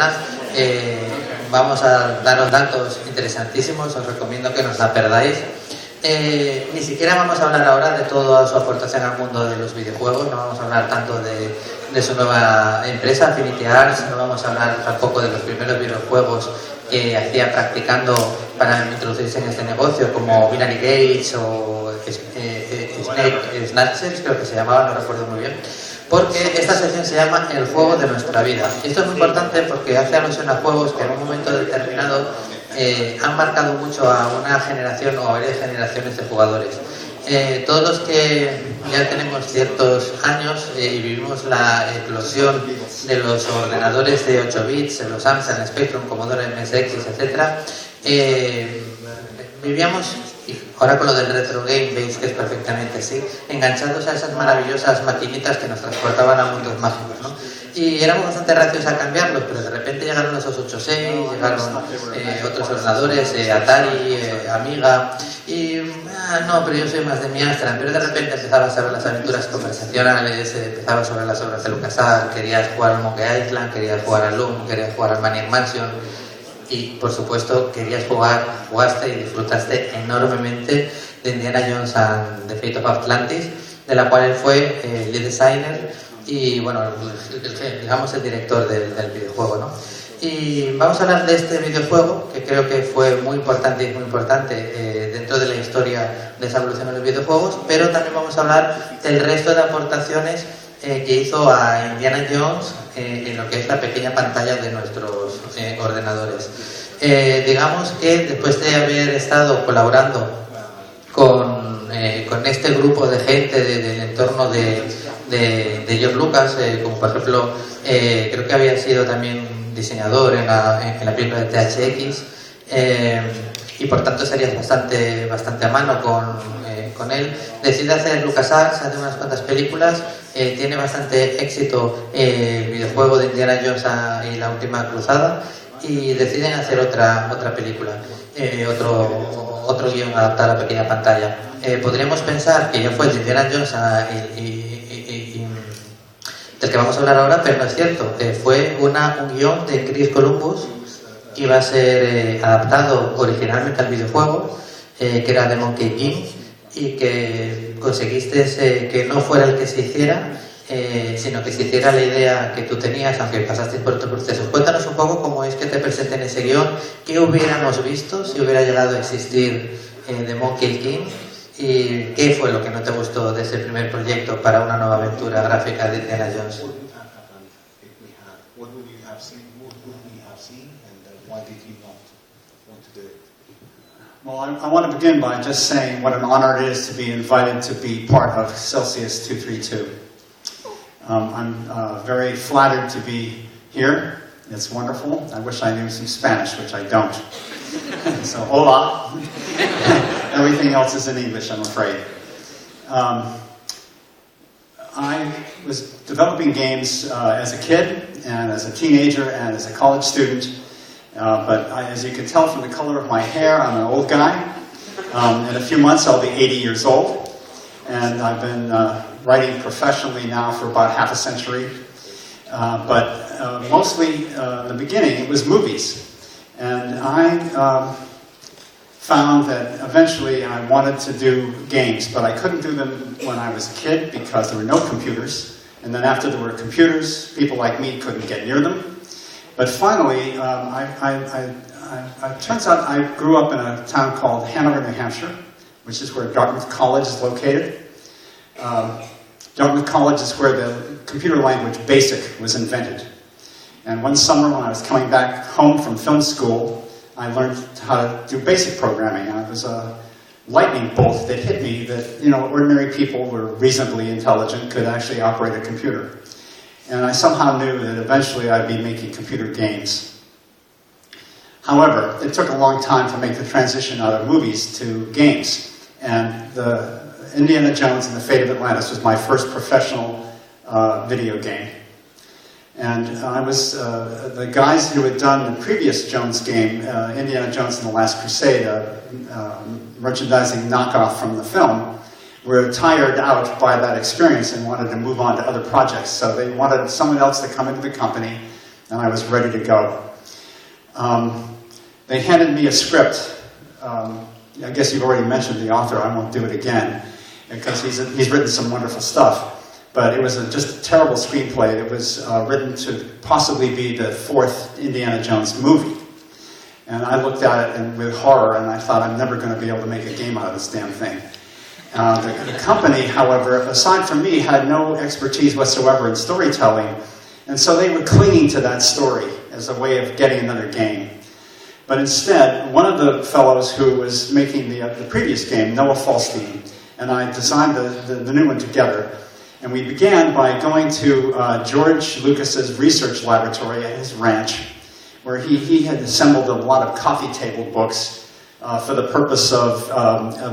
personas. Vamos a daros datos interesantísimos, os recomiendo que no os la perdáis. Ni siquiera vamos a hablar ahora de toda su aportación al mundo de los videojuegos, no vamos a hablar tanto de su nueva empresa, Affinity Arts, no vamos a hablar tampoco de los primeros videojuegos que hacía practicando para introducirse en este negocio, como Binary Gates o Snatchers, creo que se llamaba, no recuerdo muy bien, porque esta sección se llama El juego de nuestra vida. Y esto es muy importante porque hace alusión a juegos que en un momento determinado han marcado mucho a una generación o a varias generaciones de jugadores. Todos los que ya tenemos ciertos años y vivimos la eclosión de los ordenadores de 8 bits, de los Amstrad, Spectrum, Commodore MSX, etc., vivíamos, y ahora con lo del retro game veis que es perfectamente así, enganchados a esas maravillosas maquinitas que nos transportaban a mundos mágicos, ¿no? Y éramos bastante reacios a cambiarlos, pero de repente llegaron los 286, llegaron otros ordenadores, Atari, Amiga, y no, pero yo soy más de mi Amstrad. Pero de repente empezabas a ver las aventuras conversacionales, empezabas a ver las obras de LucasArts, querías jugar al Monkey Island, querías jugar al Loom, querías jugar al Maniac Mansion, y por supuesto jugaste y disfrutaste enormemente de Indiana Jones and the Fate of Atlantis, de la cual él fue lead designer y bueno, digamos el director del videojuego, ¿no? Y vamos a hablar de este videojuego que creo que fue muy importante dentro de la historia de esa evolución de los videojuegos, pero también vamos a hablar del resto de aportaciones que hizo a Indiana Jones en lo que es la pequeña pantalla de nuestros ordenadores. Digamos que después de haber estado colaborando con este grupo de gente del entorno de George Lucas, como por ejemplo creo que había sido también diseñador en la película de THX, y por tanto serías bastante a mano con él. Decide hacer LucasArts, hace unas cuantas películas, tiene bastante éxito el videojuego de Indiana Jones y la última cruzada, y deciden hacer otra película, otro guión adaptado a la pequeña pantalla. Podríamos pensar que ya fue de Indiana Jones del que vamos a hablar ahora, pero no es cierto. Fue un guión de Chris Columbus que iba a ser adaptado originalmente al videojuego, que era de Monkey King, y que conseguiste que no fuera el que se hiciera, sino que se hiciera la idea que tú tenías, aunque pasaste por otro proceso. Cuéntanos un poco cómo es que te presenten ese guión, qué hubiéramos visto si hubiera llegado a existir de Monkey King, y qué fue lo que no te gustó de ese primer proyecto para una nueva aventura gráfica de Indiana Jones. Well, I want to begin by just saying what an honor it is to be invited to be part of Celsius 232. I'm very flattered to be here. It's wonderful. I wish I knew some Spanish, which I don't. So, hola. Everything else is in English, I'm afraid. I was developing games as a kid, and as a teenager, and as a college student. But as you can tell from the color of my hair, I'm an old guy. In a few months, I'll be 80 years old. And I've been writing professionally now for about half a century. But mostly, in the beginning, it was movies. And I found that eventually I wanted to do games, but I couldn't do them when I was a kid because there were no computers. And then after there were computers, people like me couldn't get near them. But finally, it turns out I grew up in a town called Hanover, New Hampshire, which is where Dartmouth College is located. Dartmouth College is where the computer language BASIC was invented. And one summer when I was coming back home from film school, I learned how to do BASIC programming. And it was a lightning bolt that hit me that, ordinary people who were reasonably intelligent could actually operate a computer. And I somehow knew that eventually I'd be making computer games. However, it took a long time to make the transition out of movies to games. And the Indiana Jones and the Fate of Atlantis was my first professional video game. And I was, the guys who had done the previous Jones game, Indiana Jones and the Last Crusade, merchandising knockoff from the film, were tired out by that experience and wanted to move on to other projects. So they wanted someone else to come into the company and I was ready to go. They handed me a script. I guess you've already mentioned the author. I won't do it again because he's written some wonderful stuff. But it was just a terrible screenplay. It was written to possibly be the 4th Indiana Jones movie. And I looked at it with horror, and I thought, I'm never going to be able to make a game out of this damn thing. The company, however, aside from me, had no expertise whatsoever in storytelling, and so they were clinging to that story as a way of getting another game. But instead, one of the fellows who was making the previous game, Noah Falstein, and I designed the new one together. And we began by going to George Lucas's research laboratory at his ranch, where he had assembled a lot of coffee table books for the purpose of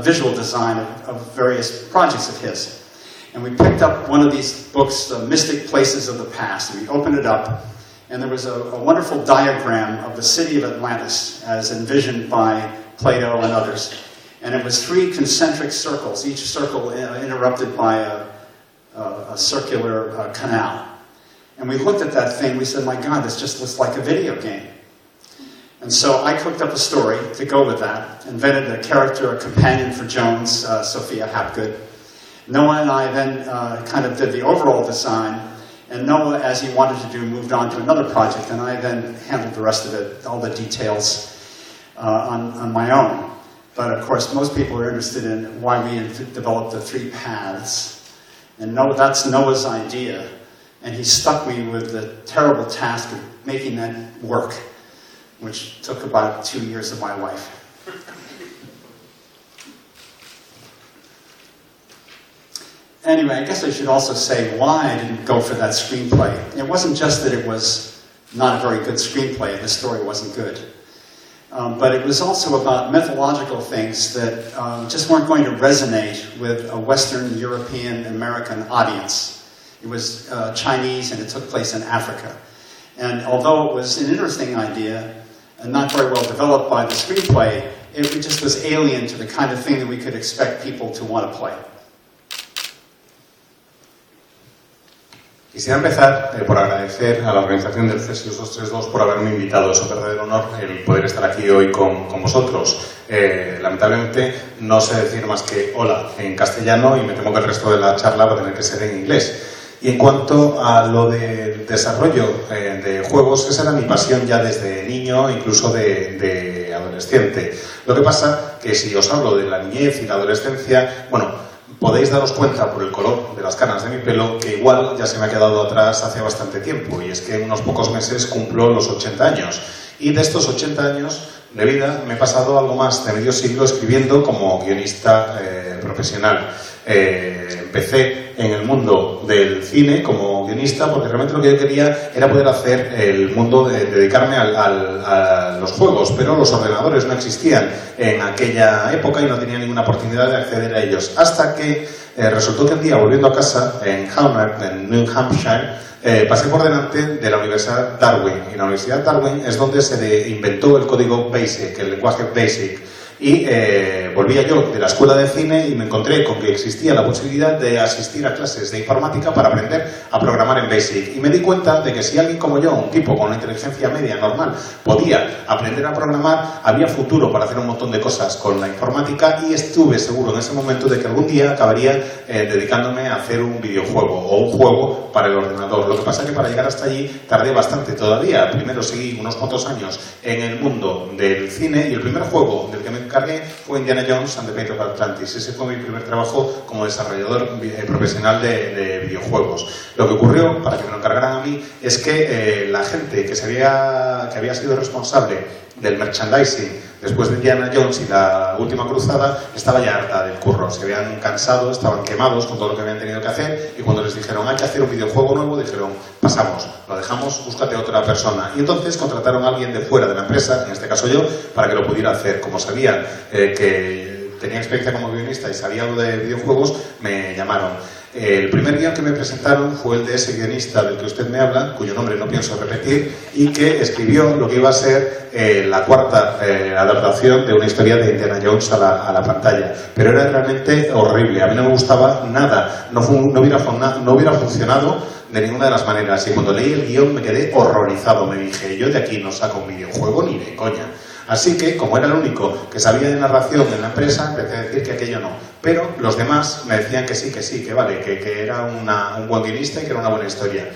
visual design of various projects of his. And we picked up one of these books, The Mystic Places of the Past, and we opened it up, and there was a wonderful diagram of the city of Atlantis as envisioned by Plato and others. And it was 3 concentric circles, each circle interrupted by a circular canal. And we looked at that thing, we said, my God, this just looks like a video game. And so I cooked up a story to go with that, invented a character, a companion for Jones, Sophia Hapgood. Noah and I then kind of did the overall design, and Noah, as he wanted to do, moved on to another project, and I then handled the rest of it, all the details on my own. But of course, most people are interested in why we developed the 3 paths. And that's Noah's idea. And he stuck me with the terrible task of making that work, which took about 2 years of my life. Anyway, I guess I should also say why I didn't go for that screenplay. It wasn't just that it was not a very good screenplay, the story wasn't good. But it was also about mythological things that just weren't going to resonate with a Western European American audience. It was Chinese, and it took place in Africa. And although it was an interesting idea, and not very well developed by the screenplay, it just was alien to the kind of thing that we could expect people to want to play. Quisiera empezar por agradecer a la organización del CESIUS 232 por haberme invitado. Es un verdadero honor el poder estar aquí hoy con vosotros. Lamentablemente no sé decir más que hola en castellano y me temo que el resto de la charla va a tener que ser en inglés. Y en cuanto a lo del desarrollo de juegos, esa era mi pasión ya desde niño, incluso de adolescente. Lo que pasa que si os hablo de la niñez y la adolescencia, bueno, podéis daros cuenta por el color de las canas de mi pelo que igual ya se me ha quedado atrás hace bastante tiempo, y es que en unos pocos meses cumplo los 80 años. Y de estos 80 años de vida me he pasado algo más de medio siglo escribiendo como guionista profesional. Empecé en el mundo del cine como guionista porque realmente lo que yo quería era poder hacer el mundo de dedicarme a los juegos, pero los ordenadores no existían en aquella época y no tenía ninguna oportunidad de acceder a ellos, hasta que resultó que un día, volviendo a casa en Hanover, en New Hampshire, pasé por delante de la Universidad Darwin, y la Universidad Darwin es donde se inventó el código BASIC, el lenguaje BASIC. Y volvía yo de la escuela de cine y me encontré con que existía la posibilidad de asistir a clases de informática para aprender a programar en BASIC. Y me di cuenta de que si alguien como yo, un tipo con una inteligencia media normal, podía aprender a programar, había futuro para hacer un montón de cosas con la informática, y estuve seguro en ese momento de que algún día acabaría dedicándome a hacer un videojuego o un juego para el ordenador. Lo que pasa es que para llegar hasta allí tardé bastante todavía. Primero seguí unos cuantos años en el mundo del cine, y el primer juego del que me encargué fue Indiana Jones and the Fate of Atlantis. Ese fue mi primer trabajo como desarrollador profesional de videojuegos. Lo que ocurrió, para que me lo encargaran a mí, es que la gente que había sido responsable del merchandising después de Indiana Jones y la última cruzada estaba ya harta del curro, se habían cansado, estaban quemados con todo lo que habían tenido que hacer, y cuando les dijeron hay que hacer un videojuego nuevo, dijeron pasamos, lo dejamos, búscate otra persona. Y entonces contrataron a alguien de fuera de la empresa, en este caso yo, para que lo pudiera hacer. Como sabían que tenía experiencia como guionista y sabía algo de videojuegos, me llamaron. El primer guión que me presentaron fue el de ese guionista del que usted me habla, cuyo nombre no pienso repetir, y que escribió lo que iba a ser la cuarta adaptación de una historia de Indiana Jones a la pantalla. Pero era realmente horrible, a mí no me gustaba nada, no hubiera funcionado de ninguna de las maneras. Y cuando leí el guión me quedé horrorizado, me dije, yo de aquí no saco un videojuego ni de coña. Así que, como era el único que sabía de narración en la empresa, empecé a decir que aquello no. Pero los demás me decían que sí, que vale, que era un buen guionista y que era una buena historia.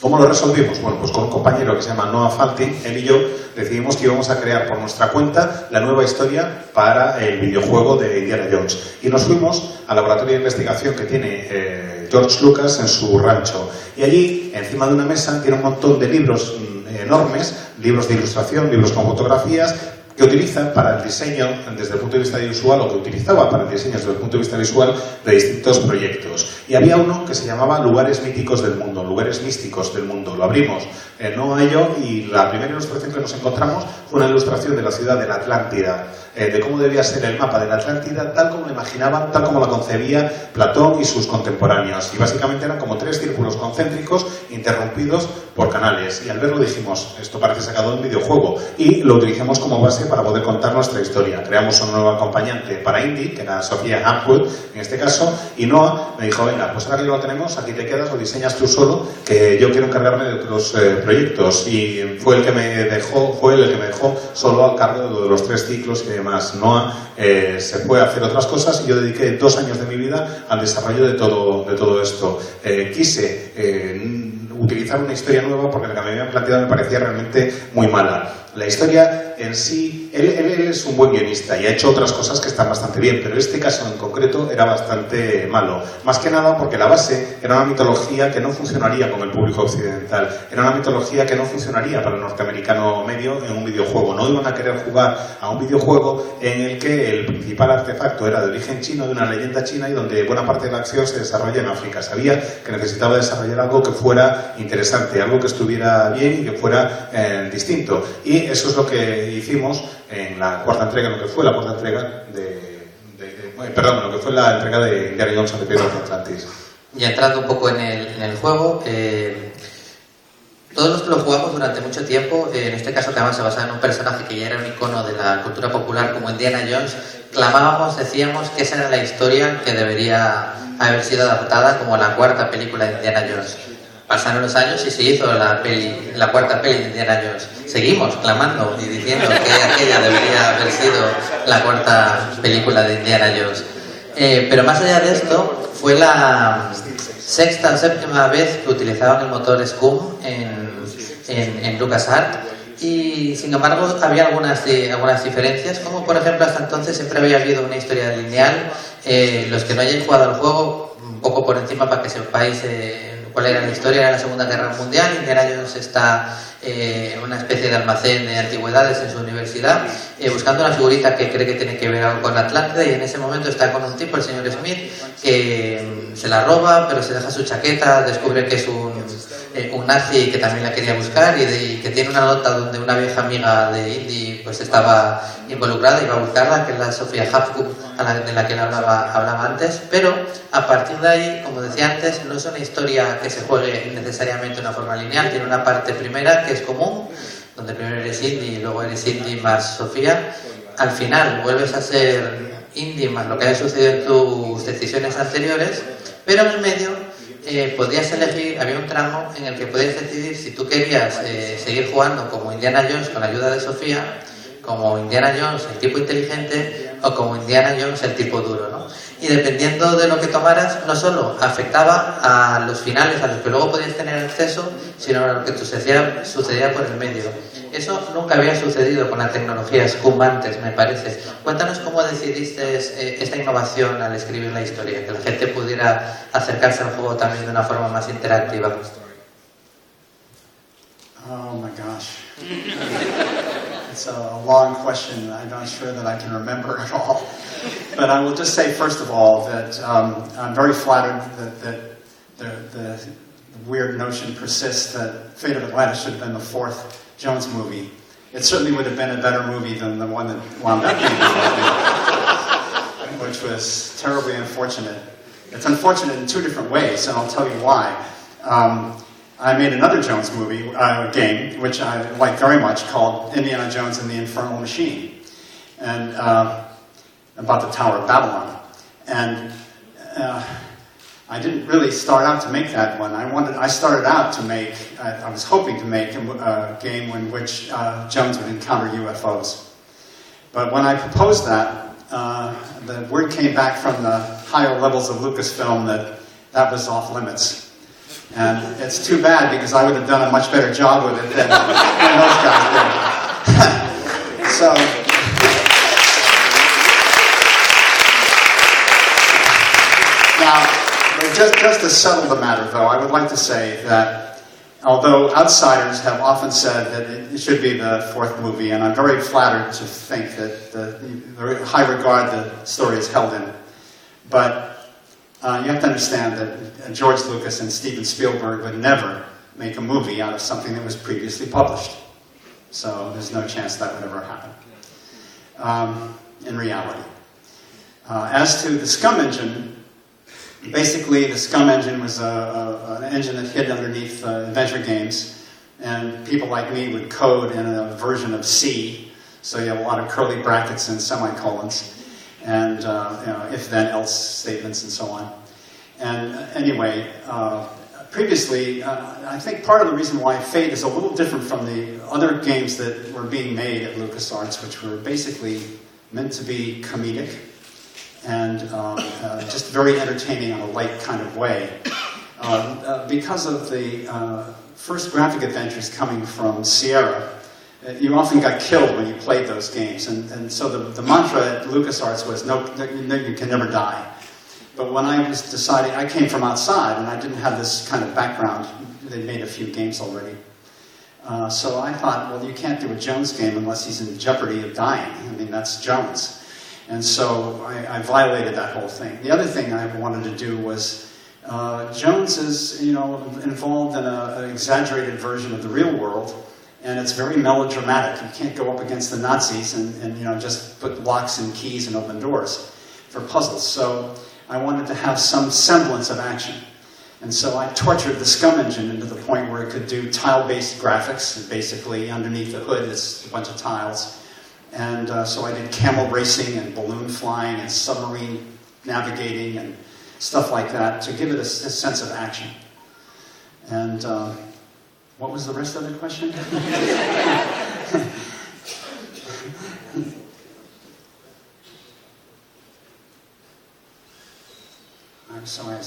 ¿Cómo lo resolvimos? Bueno, pues con un compañero que se llama Noah Faltin, él y yo decidimos que íbamos a crear por nuestra cuenta la nueva historia para el videojuego de Indiana Jones. Y nos fuimos al laboratorio de investigación que tiene George Lucas en su rancho. Y allí, encima de una mesa, tiene un montón de libros enormes, libros de ilustración, libros con fotografías, que utiliza para el diseño desde el punto de vista visual, o que utilizaba para el diseño desde el punto de vista visual de distintos proyectos. Y había uno que se llamaba Lugares Míticos del Mundo, Lugares Místicos del Mundo. Lo abrimos, no a ello, y la primera ilustración que nos encontramos fue una ilustración de la ciudad de la Atlántida, de cómo debía ser el mapa de la Atlántida, tal como lo imaginaban, tal como la concebía Platón y sus contemporáneos. Y básicamente eran como 3 círculos concéntricos interrumpidos por canales. Y al verlo dijimos, esto parece sacado de un videojuego, y lo utilizamos como base para poder contar nuestra historia. Creamos un nuevo acompañante para Indy, que era Sofía Hampwood, en este caso, y Noah me dijo, venga, pues ahora que lo tenemos, aquí te quedas, lo diseñas tú solo, que yo quiero encargarme de otros proyectos. Y fue el que me dejó solo al cargo de los 3 ciclos y demás. Noah se fue a hacer otras cosas y yo dediqué 2 años de mi vida al desarrollo de todo esto. Quise utilizar una historia nueva porque la que me habían planteado me parecía realmente muy mala. La historia en sí, él es un buen guionista y ha hecho otras cosas que están bastante bien, pero este caso en concreto era bastante malo. Más que nada porque la base era una mitología que no funcionaría con el público occidental. Era una mitología que no funcionaría para el norteamericano medio en un videojuego. No iban a querer jugar a un videojuego en el que el principal artefacto era de origen chino, de una leyenda china, y donde buena parte de la acción se desarrolla en África. Sabía que necesitaba desarrollar algo que fuera interesante, algo que estuviera bien y que fuera distinto. Y eso es lo que hicimos en la cuarta entrega, lo que fue la entrega de Indiana Jones and the Fate of Atlantis. Y entrando un poco en el juego, todos los que lo jugamos durante mucho tiempo, en este caso que además se basaba en un personaje que ya era un icono de la cultura popular como Indiana Jones, clamábamos, decíamos que esa era la historia que debería haber sido adaptada como la cuarta película de Indiana Jones. Pasaron los años y se hizo la cuarta peli de Indiana Jones. Seguimos clamando y diciendo que aquella debería haber sido la cuarta película de Indiana Jones. Pero más allá de esto, fue la sexta o séptima vez que utilizaban el motor Scum en LucasArts, y sin embargo había algunas diferencias, como por ejemplo hasta entonces siempre había habido una historia lineal. Los que no hayan jugado al juego, un poco por encima para que sepáis cuál era la historia. Era la Segunda Guerra Mundial. Indiana Jones está en una especie de almacén de antigüedades en su universidad, buscando una figurita que cree que tiene que ver algo con la Atlántida, y en ese momento está con un tipo, el señor Smith, que se la roba, pero se deja su chaqueta, descubre que es un nazi que también la quería buscar, y que tiene una nota donde una vieja amiga de Indy pues estaba involucrada y va a buscarla, que es la Sofía Hampwood, de la que él hablaba antes. Pero a partir de ahí, como decía antes, no es una historia que se juegue necesariamente de una forma lineal. Tiene una parte primera que es común, donde primero eres Indy y luego eres Indy más Sofía. Al final vuelves a ser Indy más lo que haya sucedido en tus decisiones anteriores, pero en el medio podías elegir, había un tramo en el que podías decidir si tú querías seguir jugando como Indiana Jones con la ayuda de Sofía, como Indiana Jones el tipo inteligente, o como Indiana Jones el tipo duro, ¿no? Y dependiendo de lo que tomaras, no solo afectaba a los finales a los que luego podías tener acceso, sino a lo que sucedía por el medio. Eso nunca había sucedido con la tecnología Scum antes, me parece. Cuéntanos cómo decidiste esta innovación al escribir la historia, que la gente pudiera acercarse al juego también de una forma más interactiva. Oh my gosh. It's a long question. I'm not sure that I can remember it all. But I will just say, first of all, that I'm very flattered that the weird notion persists that Fate of Atlantis should have been the 4th Jones movie. It certainly would have been a better movie than the one that wound up being the 4th, which was terribly unfortunate. It's unfortunate in two different ways, and I'll tell you why. I made another Jones movie, game, which I like very much, called Indiana Jones and the Infernal Machine, and about the Tower of Babylon. And I didn't really start out to make that one. I started out to make, I was hoping to make a game in which Jones would encounter UFOs. But when I proposed that, the word came back from the higher levels of Lucasfilm that was off limits. And it's too bad, because I would have done a much better job with it than those guys did. So, now, just to settle the matter, though, I would like to say that although outsiders have often said that it should be the fourth movie, and I'm very flattered to think that the high regard the story is held in, but you have to understand that George Lucas and Steven Spielberg would never make a movie out of something that was previously published. So there's no chance that would ever happen in reality. As to the Scum Engine, basically the Scum Engine was an engine that hid underneath adventure games, and people like me would code in a version of C, so you have a lot of curly brackets and semicolons, and if-then-else statements and so on. And anyway, previously, I think part of the reason why Fate is a little different from the other games that were being made at LucasArts, which were basically meant to be comedic and just very entertaining in a light kind of way, because of the first graphic adventures coming from Sierra, you often got killed when you played those games, and so the mantra at LucasArts was, no, you can never die. But when I was deciding, I came from outside, and I didn't have this kind of background. They'd made a few games already. So I thought, well, you can't do a Jones game unless he's in jeopardy of dying. I mean, that's Jones. And so I violated that whole thing. The other thing I wanted to do was, Jones is, involved in an exaggerated version of the real world, and it's very melodramatic. You can't go up against the Nazis and just put locks and keys and open doors for puzzles. So I wanted to have some semblance of action. And so I tortured the Scum Engine into the point where it could do tile-based graphics, and basically underneath the hood is a bunch of tiles. And so I did camel racing and balloon flying and submarine navigating and stuff like that to give it a sense of action. And what was the rest of the question? I'm sorry,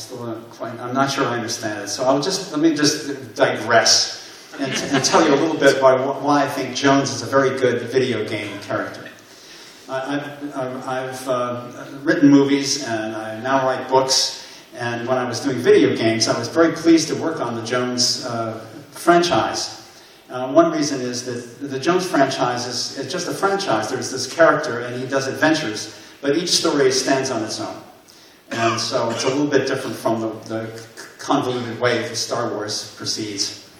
I'm not sure I understand it. So let me just digress and tell you a little bit about why I think Jones is a very good video game character. I've written movies, and I now write books, and when I was doing video games, I was very pleased to work on the Jones franchise. One reason is that the Jones franchise is just a franchise. There's this character, and he does adventures, but each story stands on its own. And so it's a little bit different from the convoluted way that Star Wars proceeds.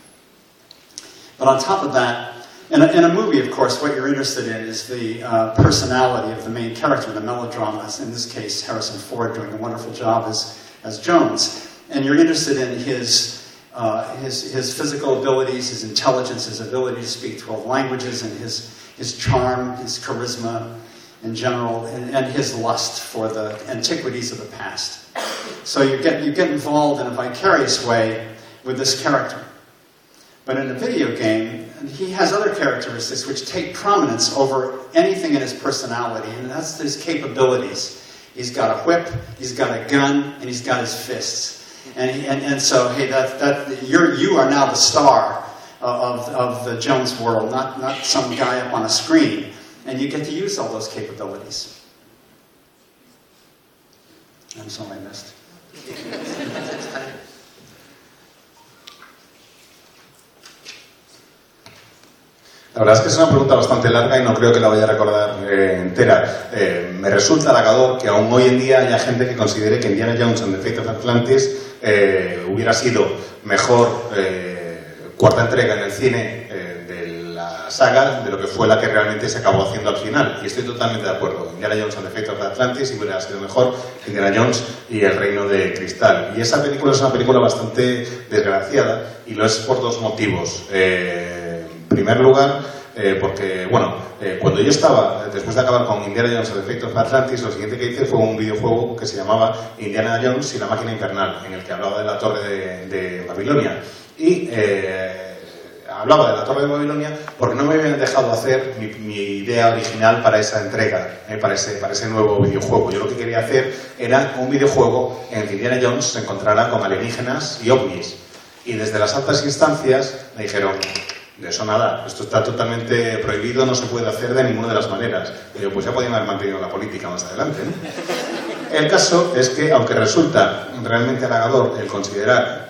But on top of that, in a movie, of course, what you're interested in is the personality of the main character, the melodrama. In this case, Harrison Ford doing a wonderful job as Jones. And you're interested in his physical abilities, his intelligence, his ability to speak 12 languages, and his charm, his charisma in general, and his lust for the antiquities of the past. So you get involved in a vicarious way with this character. But in a video game, he has other characteristics which take prominence over anything in his personality, and that's his capabilities. He's got a whip, he's got a gun, and he's got his fists. And so, hey, you are now the star of the Jones world, not some guy up on a screen. And you get to use all those capabilities. I'm sorry, I missed. La verdad es que es una pregunta bastante larga y no creo que la vaya a recordar entera. Me resulta halagador que aún hoy en día haya gente que considere que Indiana Jones and the Fate of Atlantis hubiera sido mejor cuarta entrega en el cine de la saga de lo que fue la que realmente se acabó haciendo al final. Y estoy totalmente de acuerdo. Indiana Jones and the Fate of Atlantis hubiera sido mejor que Indiana Jones y el Reino de Cristal. Y esa película es una película bastante desgraciada y lo es por dos motivos. En primer lugar, porque, bueno, cuando yo estaba, después de acabar con Indiana Jones and the Fate of Atlantis, lo siguiente que hice fue un videojuego que se llamaba Indiana Jones y la máquina infernal, en el que hablaba de la torre de Babilonia. Y hablaba de la torre de Babilonia porque no me habían dejado hacer mi idea original para esa entrega, para ese nuevo videojuego. Yo lo que quería hacer era un videojuego en el que Indiana Jones se encontrara con alienígenas y ovnis. Y desde las altas instancias me dijeron: de eso nada, esto está totalmente prohibido, no se puede hacer de ninguna de las maneras. Y yo, pues ya podían haber mantenido la política más adelante, ¿no? El caso es que, aunque resulta realmente halagador el considerar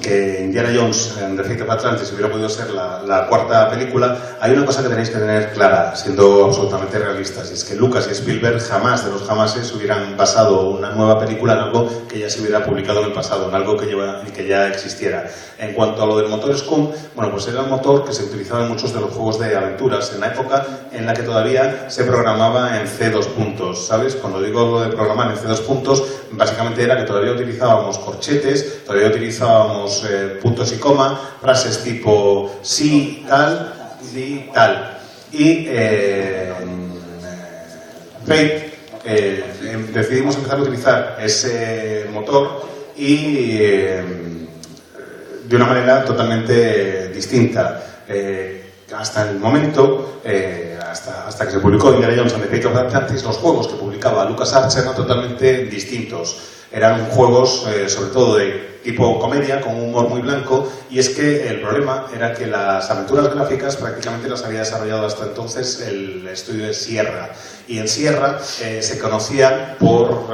que Indiana Jones and the Fate of Atlantis hubiera podido ser la cuarta película, hay una cosa que tenéis que tener clara, siendo absolutamente realistas, y es que Lucas y Spielberg jamás de los jamases hubieran basado una nueva película en algo que ya se hubiera publicado en el pasado, en algo que ya existiera. En cuanto a lo del motor Scum, bueno, pues era un motor que se utilizaba en muchos de los juegos de aventuras, en la época en la que todavía se programaba en C2 puntos, ¿sabes? Cuando digo lo de programar en C2 puntos, básicamente era que todavía utilizábamos corchetes, todavía utilizábamos puntos y coma, frases tipo sí, tal, sí, tal. Y Fate, decidimos empezar a utilizar ese motor y de una manera totalmente distinta. Hasta el momento, hasta que se publicó Indiana Jones and the Fate of Atlantis, los juegos que publicaba LucasArts eran totalmente distintos. Eran juegos, sobre todo de tipo comedia, con un humor muy blanco, y es que el problema era que las aventuras gráficas prácticamente las había desarrollado hasta entonces el estudio de Sierra, y en Sierra se conocían por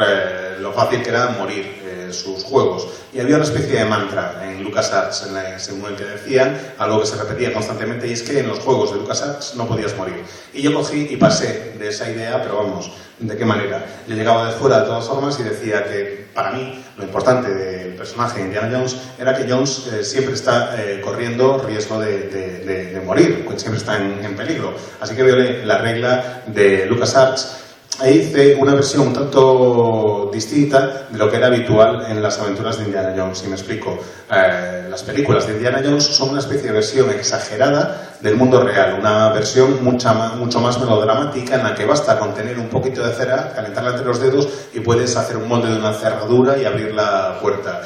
lo fácil que era morir sus juegos, y había una especie de mantra en LucasArts según el que decían, algo que se repetía constantemente, y es que en los juegos de LucasArts no podías morir. Y yo cogí y pasé de esa idea, pero vamos, ¿de qué manera? Yo llegaba de fuera de todas formas y decía que para mí lo importante del personaje de Indiana Jones era que Jones siempre está corriendo riesgo de morir, siempre está en peligro. Así que violé la regla de LucasArts e hice una versión un tanto distinta de lo que era habitual en las aventuras de Indiana Jones, y me explico. Las películas de Indiana Jones son una especie de versión exagerada del mundo real, una versión mucho más melodramática, en la que basta con tener un poquito de cera, calentarla entre los dedos y puedes hacer un molde de una cerradura y abrir la puerta.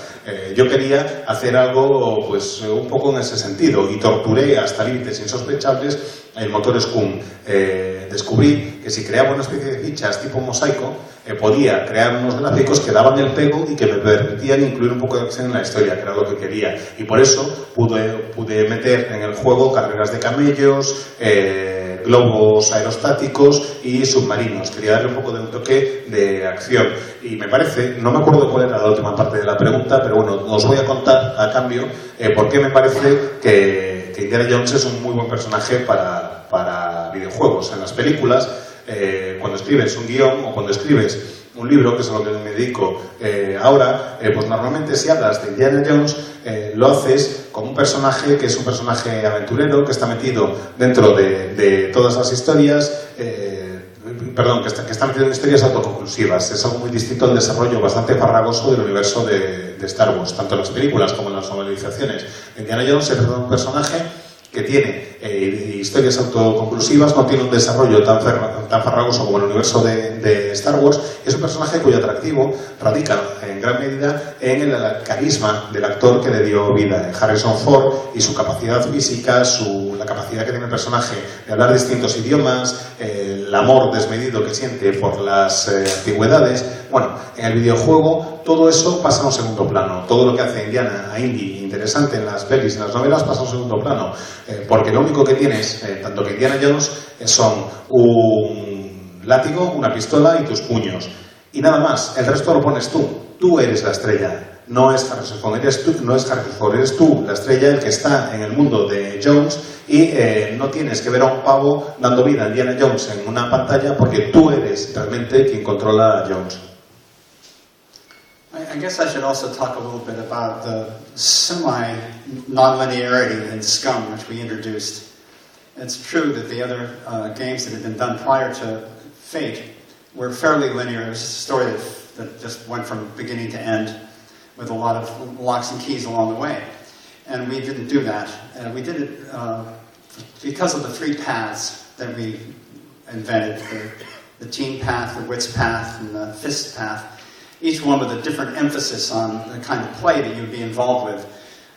Yo quería hacer algo pues un poco en ese sentido, y torturé hasta límites insospechables el motor Scum. Descubrí que si creaba una especie de fichas tipo mosaico, podía crear unos gráficos que daban el pego y que me permitían incluir un poco de acción en la historia, que era lo que quería. Y por eso pude meter en el juego carreras de camellos, globos aerostáticos y submarinos. Quería darle un poco de un toque de acción. Y me parece, no me acuerdo cuál era la última parte de la pregunta, pero bueno, os voy a contar a cambio por qué me parece que Indiana Jones es un muy buen personaje para videojuegos. En las películas, cuando escribes un guión o cuando escribes un libro, que es a lo que me dedico ahora, pues normalmente si hablas de Indiana Jones, lo haces como un personaje que es un personaje aventurero, que está metido dentro de todas las historias, que está metido en historias autoconclusivas. Es algo muy distinto al desarrollo bastante farragoso del universo de Star Wars, tanto en las películas como en las novelizaciones. Indiana Jones es un personaje que tiene historias autoconclusivas, no tiene un desarrollo tan farragoso como el universo de Star Wars. Es un personaje cuyo atractivo radica en gran medida en el carisma del actor que le dio vida, en Harrison Ford, y su capacidad física, la capacidad que tiene el personaje de hablar distintos idiomas, el amor desmedido que siente por las antigüedades. Bueno, en el videojuego todo eso pasa a un segundo plano. Todo lo que hace Indiana a Indy interesante en las pelis y en las novelas pasa a un segundo plano. Porque lo único que tienes, tanto que Indiana Jones, son un látigo, una pistola y tus puños. Y nada más, el resto lo pones tú. Tú eres la estrella. No es Harrison Ford, eres tú la estrella, el que está en el mundo de Jones, y no tienes que ver a un pavo dando vida a Indiana Jones en una pantalla, porque tú eres realmente quien controla a Jones. I guess I should also talk a little bit about the semi-non-linearity in Scum, which we introduced. It's true that the other games that had been done prior to Fate were fairly linear. It was just a story that just went from beginning to end with a lot of locks and keys along the way. And we didn't do that. We did it because of the 3 paths that we invented, the team path, the wits path, and the fist path, each one with a different emphasis on the kind of play that you'd be involved with.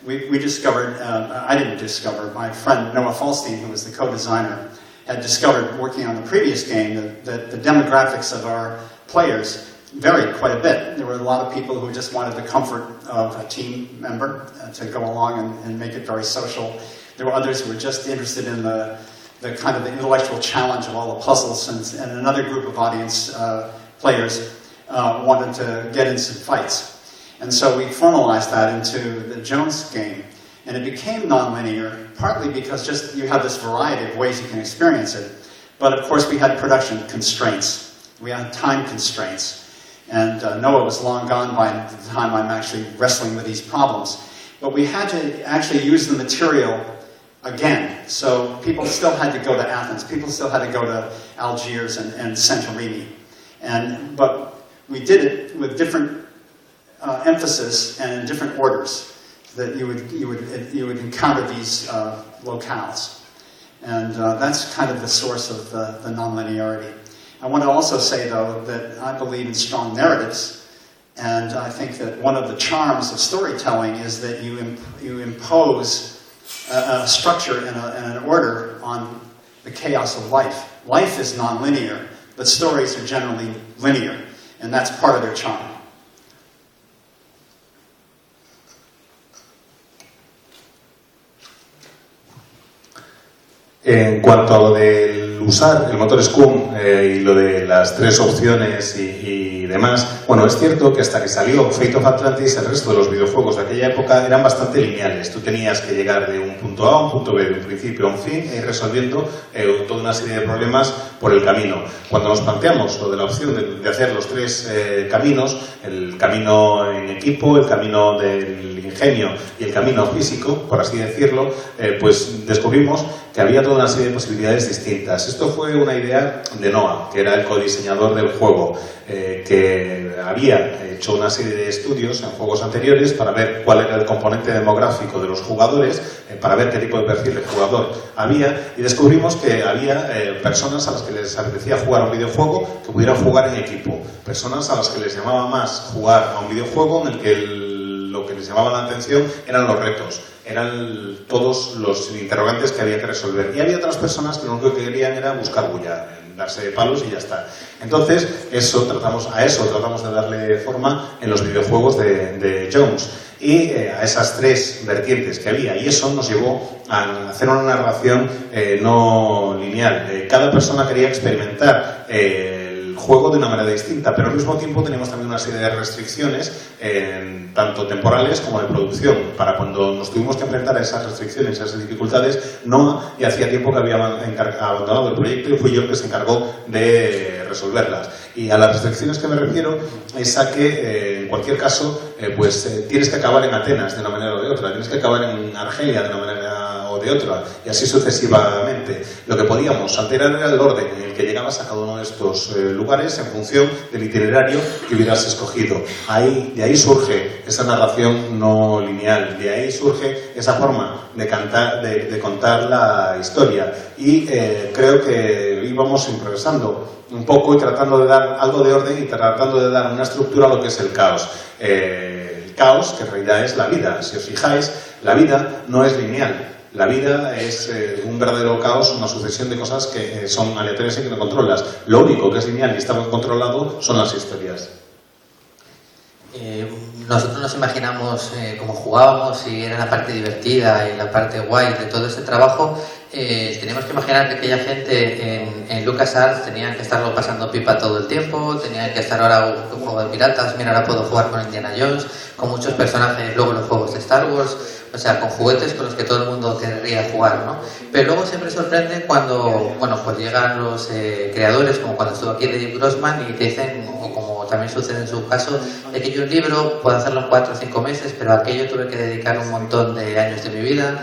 We discovered, I didn't discover, my friend Noah Falstein, who was the co-designer, had discovered, working on the previous game, that the demographics of our players varied quite a bit. There were a lot of people who just wanted the comfort of a team member to go along and make it very social. There were others who were just interested in the kind of the intellectual challenge of all the puzzles, and another group of audience players wanted to get in some fights. And so we formalized that into the Jones game. And it became non-linear, partly because just you have this variety of ways you can experience it. But of course we had production constraints. We had time constraints. And Noah was long gone by the time I'm actually wrestling with these problems. But we had to actually use the material again. So people still had to go to Athens. People still had to go to Algiers and Santorini. But we did it with different emphasis and in different orders, that you would encounter these locales. And that's kind of the source of the non-linearity. I want to also say, though, that I believe in strong narratives, and I think that one of the charms of storytelling is that you impose a structure and an order on the chaos of life. Life is non-linear, but stories are generally linear, and that's part of their charm. En cuanto a lo del usar el motor Scum y lo de las 3 opciones y demás, bueno, es cierto que hasta que salió Fate of Atlantis, el resto de los videojuegos de aquella época eran bastante lineales. Tú tenías que llegar de un punto A a un punto B, de un principio a un fin, e ir resolviendo toda una serie de problemas por el camino. Cuando nos planteamos lo de la opción de hacer los 3 caminos, el camino en equipo, el camino del ingenio y el camino físico, por así decirlo, pues descubrimos que había toda una serie de posibilidades distintas. Esto fue una idea de Noah, que era el codiseñador del juego, que había hecho una serie de estudios en juegos anteriores para ver cuál era el componente demográfico de los jugadores, para ver qué tipo de perfil de jugador había, y descubrimos que había personas a las que les apetecía jugar a un videojuego que pudieran jugar en equipo, personas a las que les llamaba más jugar a un videojuego en el que lo que les llamaba la atención eran los retos, eran todos los interrogantes que había que resolver. Y había otras personas que lo único que querían era buscar bulla, darse de palos y ya está. Entonces, a eso tratamos de darle forma en los videojuegos de Jones. Y a esas 3 vertientes que había. Y eso nos llevó a hacer una narración no lineal. Cada persona quería experimentar juego de una manera distinta, pero al mismo tiempo teníamos también una serie de restricciones, tanto temporales como de producción. Para cuando nos tuvimos que enfrentar a esas restricciones, a esas dificultades, Noah ya hacía tiempo que había abandonado el proyecto y fui yo el que se encargó de resolverlas. Y a las restricciones que me refiero es a que, en cualquier caso, tienes que acabar en Atenas de una manera o de otra, tienes que acabar en Argelia de una manera o de otra, y así sucesivamente. Lo que podíamos alterar era el orden en el que llegabas a cada uno de estos lugares en función del itinerario que hubieras escogido. De ahí surge esa narración no lineal, de ahí surge esa forma de contar la historia, y creo que íbamos progresando un poco y tratando de dar algo de orden y tratando de dar una estructura a lo que es el caos. El caos, que en realidad es la vida. Si os fijáis, la vida no es lineal. La vida es un verdadero caos, una sucesión de cosas que son aleatorias y que no controlas. Lo único que es lineal y está controlado son las historias. Nosotros nos imaginamos cómo jugábamos y era la parte divertida y la parte guay de todo ese trabajo. Tenemos que imaginar que aquella gente en LucasArts tenían que estarlo pasando pipa todo el tiempo, tenían que estar ahora un juego de piratas, mira, ahora puedo jugar con Indiana Jones, con muchos personajes, luego los juegos de Star Wars, o sea, con juguetes con los que todo el mundo querría jugar, ¿no? Pero luego siempre sorprende cuando, bueno, pues llegan los creadores, como cuando estuvo aquí Dave Grossman, y te dicen, o como también sucede en su caso, de que yo un libro puedo hacerlo en 4 o 5 meses, pero a aquello tuve que dedicar un montón de años de mi vida,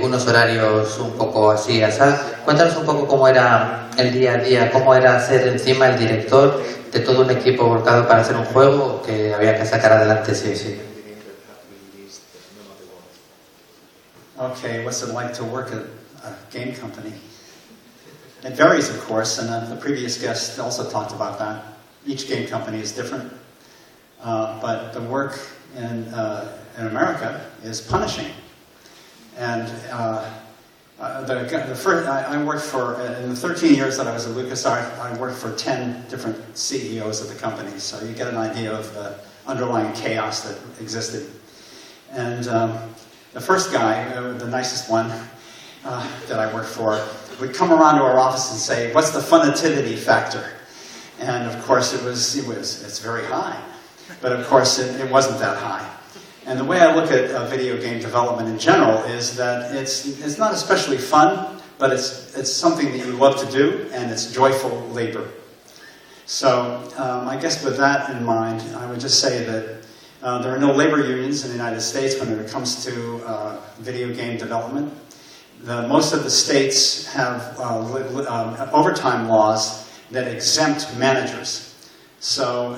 unos horarios un un poco así, asá. Cuéntanos un poco cómo era el día a día, cómo era ser encima el director de todo un equipo volcado para hacer un juego que había que sacar adelante sí o sí. Okay, what's it like to work at a game company? It varies, of course, and the previous guest also talked about that. Each game company is different, but the work in America is punishing. And I worked for, in the 13 years that I was at LucasArts, I worked for 10 different CEOs of the company, so you get an idea of the underlying chaos that existed. And the first guy, the nicest one that I worked for, would come around to our office and say, "What's the funativity factor?" And of course it's very high, but of course it wasn't that high. And the way I look at video game development in general is that it's not especially fun, but it's something that you love to do, and it's joyful labor. So I guess with that in mind, I would just say that there are no labor unions in the United States when it comes to video game development. Most of the states have overtime laws that exempt managers. So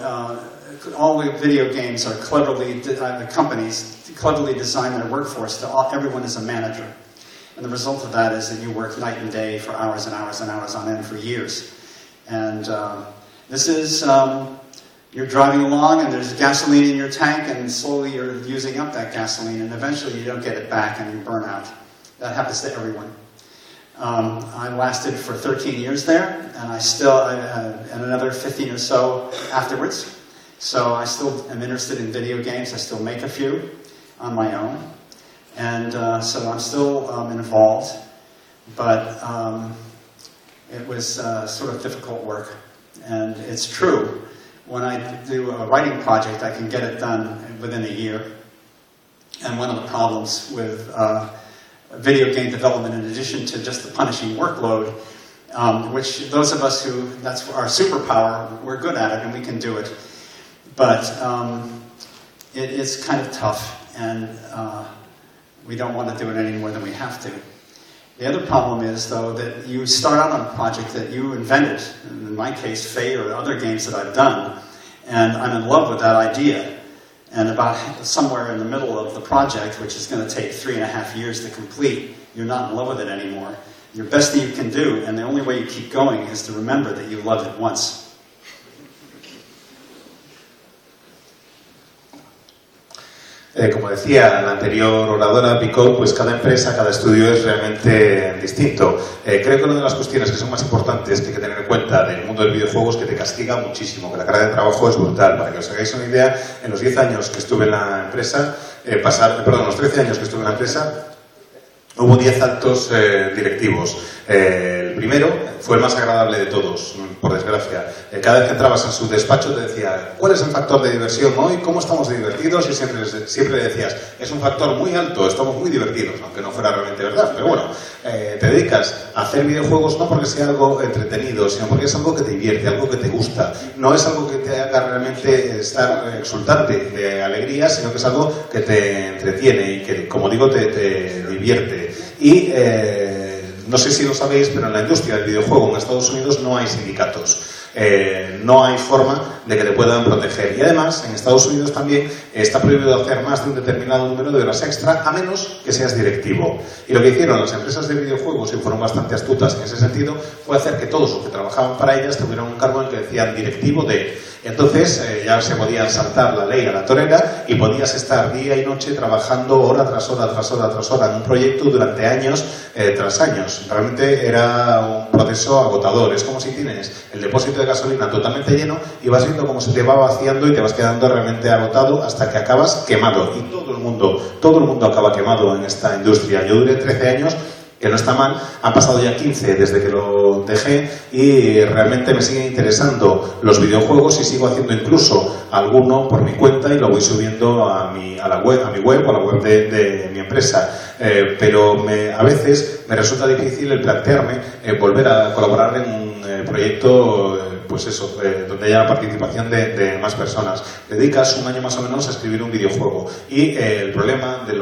all the video games are the companies cleverly design their workforce to everyone is a manager. And the result of that is that you work night and day for hours and hours and hours on end for years. And this is, you're driving along and there's gasoline in your tank, and slowly you're using up that gasoline, and eventually you don't get it back and you burn out. That happens to everyone. I lasted for 13 years there, and and another 15 or so afterwards. So I still am interested in video games. I still make a few on my own. And so I'm still involved. But it was sort of difficult work. And it's true, when I do a writing project, I can get it done within a year. And one of the problems with video game development, in addition to just the punishing workload, which those of us who, that's our superpower, we're good at it and we can do it. But it is kind of tough, and we don't want to do it any more than we have to. The other problem is, though, that you start out on a project that you invented, in my case, Fate or other games that I've done, and I'm in love with that idea. And about somewhere in the middle of the project, which is going to take 3.5 years to complete, you're not in love with it anymore. Your best thing you can do, and the only way you keep going, is to remember that you loved it once. Como decía la anterior oradora, Picot, pues cada empresa, cada estudio es realmente distinto. Creo que una de las cuestiones que son más importantes que hay que tener en cuenta del mundo del videojuego es que te castiga muchísimo, que la carga de trabajo es brutal. Para que os hagáis una idea, en los 10 años que estuve en la empresa, los 13 años que estuve en la empresa, hubo 10 altos directivos. El primero fue el más agradable de todos, por desgracia. Cada vez que entrabas en su despacho te decía, ¿cuál es el factor de diversión hoy? ¿Cómo estamos de divertidos? Y siempre le decías, es un factor muy alto, estamos muy divertidos, aunque no fuera realmente verdad. Pero bueno, te dedicas a hacer videojuegos no porque sea algo entretenido, sino porque es algo que te divierte, algo que te gusta. No es algo que te haga realmente estar exultante de alegría, sino que es algo que te entretiene y que, como digo, te divierte. Y no sé si lo sabéis, pero en la industria del videojuego en Estados Unidos no hay sindicatos. No hay forma de que te puedan proteger. Y además, en Estados Unidos también está prohibido hacer más de un determinado número de horas extra, a menos que seas directivo. Y lo que hicieron las empresas de videojuegos, y fueron bastante astutas en ese sentido, fue hacer que todos los que trabajaban para ellas tuvieran un cargo en el que decían directivo de... Entonces ya se podía saltar la ley a la torera y podías estar día y noche trabajando hora tras hora, tras hora, tras hora en un proyecto durante años tras años. Realmente era un proceso agotador. Es como si tienes el depósito de gasolina totalmente lleno y vas viendo cómo se te va vaciando y te vas quedando realmente agotado hasta que acabas quemado. Y todo el mundo acaba quemado en esta industria. Yo duré 13 años, que no está mal, han pasado ya 15 desde que lo dejé y realmente me siguen interesando los videojuegos y sigo haciendo incluso alguno por mi cuenta y lo voy subiendo a mi web o a la web de mi empresa. Pero a veces me resulta difícil el plantearme volver a colaborar en un proyecto donde haya la participación de más personas. Dedicas un año más o menos a escribir un videojuego y el problema de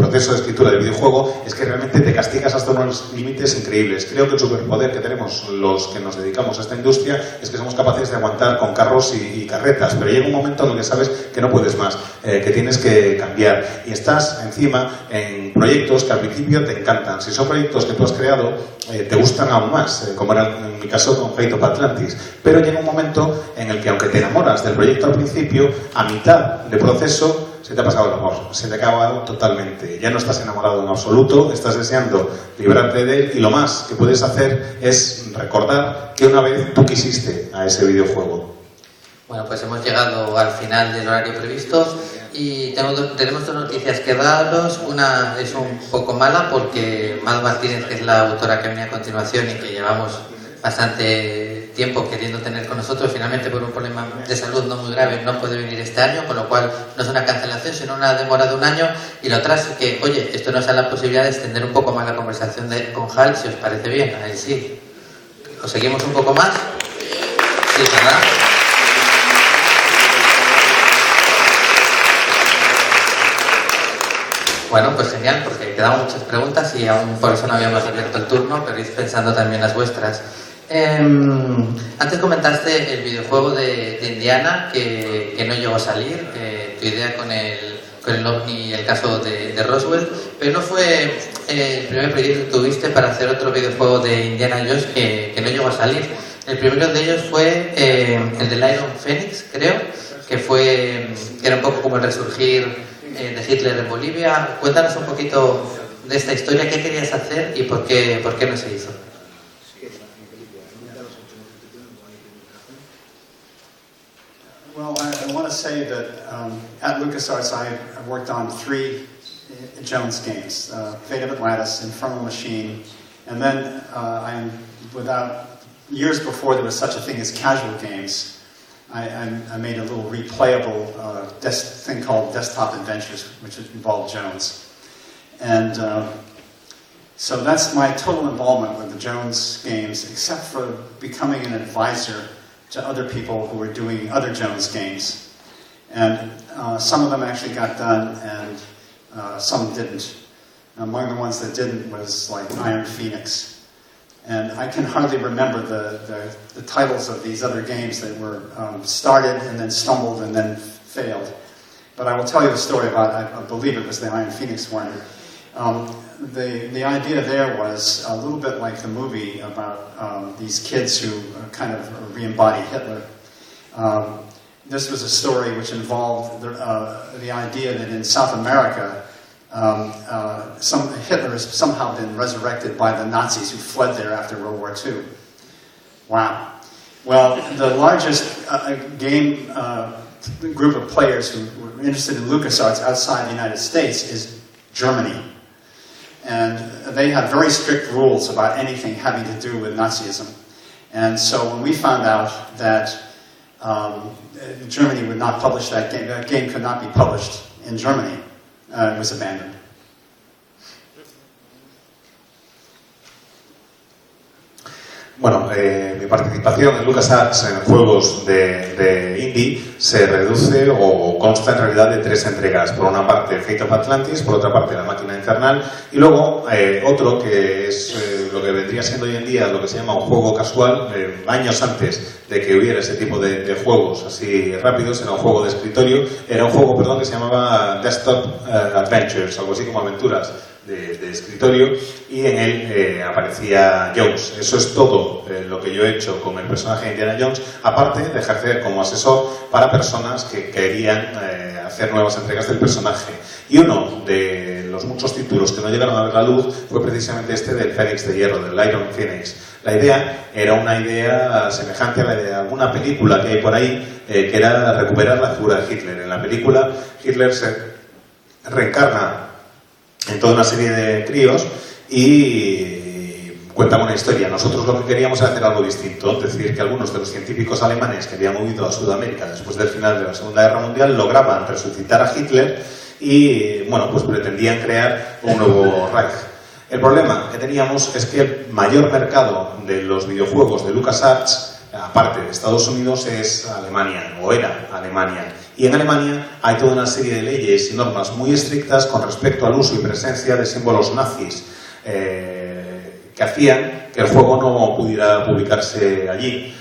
proceso de escritura del videojuego es que realmente te castigas hasta unos límites increíbles. Creo que el superpoder que tenemos los que nos dedicamos a esta industria es que somos capaces de aguantar con carros y carretas, pero llega un momento en el que sabes que no puedes más, que tienes que cambiar y estás encima en proyectos que al principio te encantan. Si son proyectos que tú has creado, te gustan aún más, como era en mi caso con Fate of Atlantis, pero llega un momento en el que aunque te enamoras del proyecto al principio, a mitad de proceso se te ha pasado el amor, se te ha acabado totalmente, ya no estás enamorado en absoluto, estás deseando librarte de él y lo más que puedes hacer es recordar que una vez tú quisiste a ese videojuego. Bueno, pues hemos llegado al final del horario previsto y tenemos dos noticias que daros. Una es un poco mala porque Mal Martínez, que es la autora que viene a continuación y que llevamos bastante tiempo queriendo tener con nosotros, finalmente por un problema de salud no muy grave no puede venir este año, con lo cual no es una cancelación sino una demora de un año. Y la otra es que, oye, esto nos da la posibilidad de extender un poco más la conversación con Hal, si os parece bien. A él sí. ¿Lo seguimos un poco más? Sí, ¿verdad? Bueno, pues genial, porque quedaban muchas preguntas y aún por eso no habíamos abierto el turno, pero ir pensando también las vuestras. Antes comentaste el videojuego de Indiana que no llegó a salir, tu idea con el OVNI y el caso de Roswell, pero no fue el primer proyecto que tuviste para hacer otro videojuego de Indiana Jones que no llegó a salir. El primero de ellos fue el del Iron Phoenix, creo, que era un poco como el resurgir de Hitler en Bolivia. Cuéntanos un poquito de esta historia, qué querías hacer y por qué no se hizo. Well, I want to say that at LucasArts I worked on 3 Jones games, Fate of Atlantis, Infernal Machine, and then years before there was such a thing as casual games, I made a little replayable thing called Desktop Adventures, which involved Jones. And so that's my total involvement with the Jones games, except for becoming an advisor to other people who were doing other Jones games. And some of them actually got done, and some didn't. Among the ones that didn't was like Iron Phoenix. And I can hardly remember the titles of these other games that were started and then stumbled and then failed. But I will tell you the story about, I believe it was the Iron Phoenix one. The idea there was a little bit like the movie about these kids who kind of re-embody Hitler. This was a story which involved the idea that in South America, Hitler has somehow been resurrected by the Nazis who fled there after World War II. Wow. Well, the largest game group of players who were interested in LucasArts outside the United States is Germany. And they have very strict rules about anything having to do with Nazism. And so when we found out that Germany would not publish that game could not be published in Germany, it was abandoned. Bueno, mi participación en LucasArts en juegos de indie se reduce o consta en realidad de 3 entregas. Por una parte Fate of Atlantis, por otra parte La Máquina Infernal y luego otro que es lo que vendría siendo hoy en día lo que se llama un juego casual. Años antes de que hubiera ese tipo de juegos así rápidos, era un juego de escritorio, era un juego, que se llamaba Desktop Adventures, algo así como aventuras de escritorio, y en él aparecía Jones. Eso es todo lo que yo he hecho con el personaje de Indiana Jones, aparte de ejercer como asesor para personas que querían hacer nuevas entregas del personaje. Y uno de los muchos títulos que no llegaron a ver la luz fue precisamente este del Fénix de Hierro, del Iron Phoenix. La idea era una idea semejante a la de alguna película que hay por ahí, que era recuperar la figura de Hitler. En la película Hitler se reencarna en toda una serie de críos y cuentan una historia. Nosotros lo que queríamos era hacer algo distinto, es decir, que algunos de los científicos alemanes que habían huido a Sudamérica después del final de la Segunda Guerra Mundial lograban resucitar a Hitler y, bueno, pues pretendían crear un nuevo Reich. El problema que teníamos es que el mayor mercado de los videojuegos de LucasArts aparte de Estados Unidos, es Alemania, o era Alemania. Y en Alemania hay toda una serie de leyes y normas muy estrictas con respecto al uso y presencia de símbolos nazis, que hacían que el juego no pudiera publicarse allí.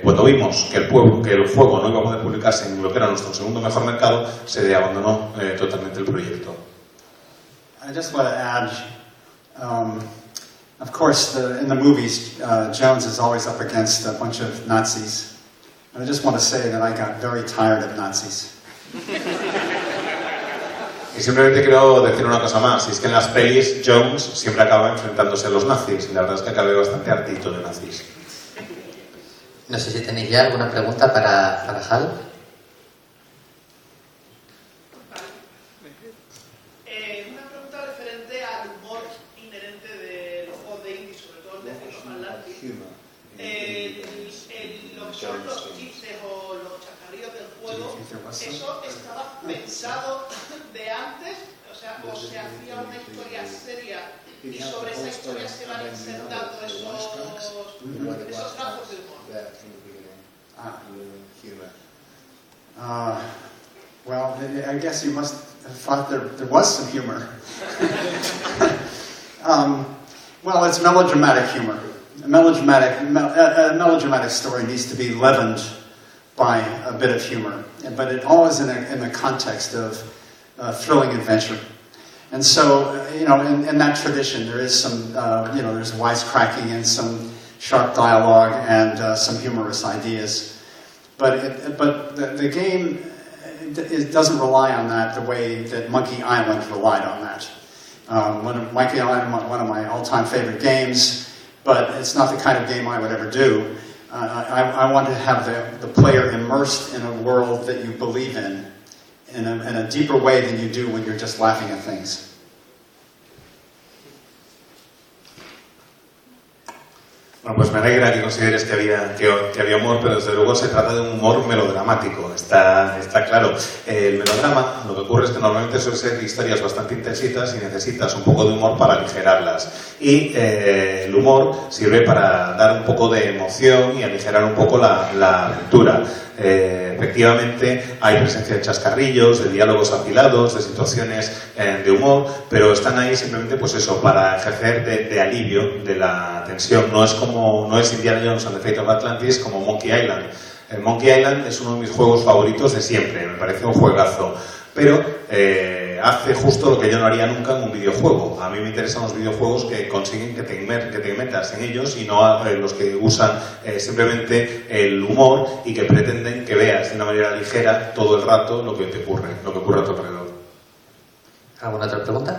Cuando vimos que el juego no iba a poder publicarse en lo que era nuestro segundo mejor mercado, se abandonó totalmente el proyecto. I just want to add, of course, in the movies, Jones is always up against a bunch of Nazis. And I just want to say that I got very tired of Nazis. Y simplemente quiero decir una cosa más, y es que en las pelis Jones siempre acaba enfrentándose a los nazis, y la verdad es que acabé bastante hartito de nazis. No sé si tenéis ya alguna pregunta para Hal. Una pregunta referente al humor inherente de los juegos de indie, sobre todo el de Atlantis. Lo que son los chistes o los chascarrillos del juego, ¿eso estaba pensado de antes? O sea, ¿o se hacía una historia seria y sobre esa historia se van insertando esos rasgos de humor? Well, I guess you must have thought there was some humor. Well, it's melodramatic humor. A melodramatic story needs to be leavened by a bit of humor, but it always in the context of thrilling adventure. And so, in that tradition, there is some, there's wisecracking and some sharp dialogue and some humorous ideas. But the game it doesn't rely on that the way that Monkey Island relied on that. Monkey Island, one of my all-time favorite games, but it's not the kind of game I would ever do. I want to have the player immersed in a world that you believe in a deeper way than you do when you're just laughing at things. Bueno, pues me alegra que consideres que había humor, pero desde luego se trata de un humor melodramático, está claro. El melodrama, lo que ocurre es que normalmente suelen ser historias bastante intensitas y necesitas un poco de humor para aligerarlas. Y el humor sirve para dar un poco de emoción y aligerar un poco la aventura. Efectivamente hay presencia de chascarrillos, de diálogos afilados, de situaciones de humor, pero están ahí simplemente pues eso, para ejercer de alivio de la tensión. No es Indiana Jones and the Fate of Atlantis como Monkey Island. El Monkey Island es uno de mis juegos favoritos de siempre, me parece un juegazo, pero hace justo lo que yo no haría nunca en un videojuego. A mí me interesan los videojuegos que consiguen que te metas en ellos y no los que usan simplemente el humor y que pretenden que veas de una manera ligera todo el rato lo que ocurre a tu alrededor. ¿Alguna otra pregunta?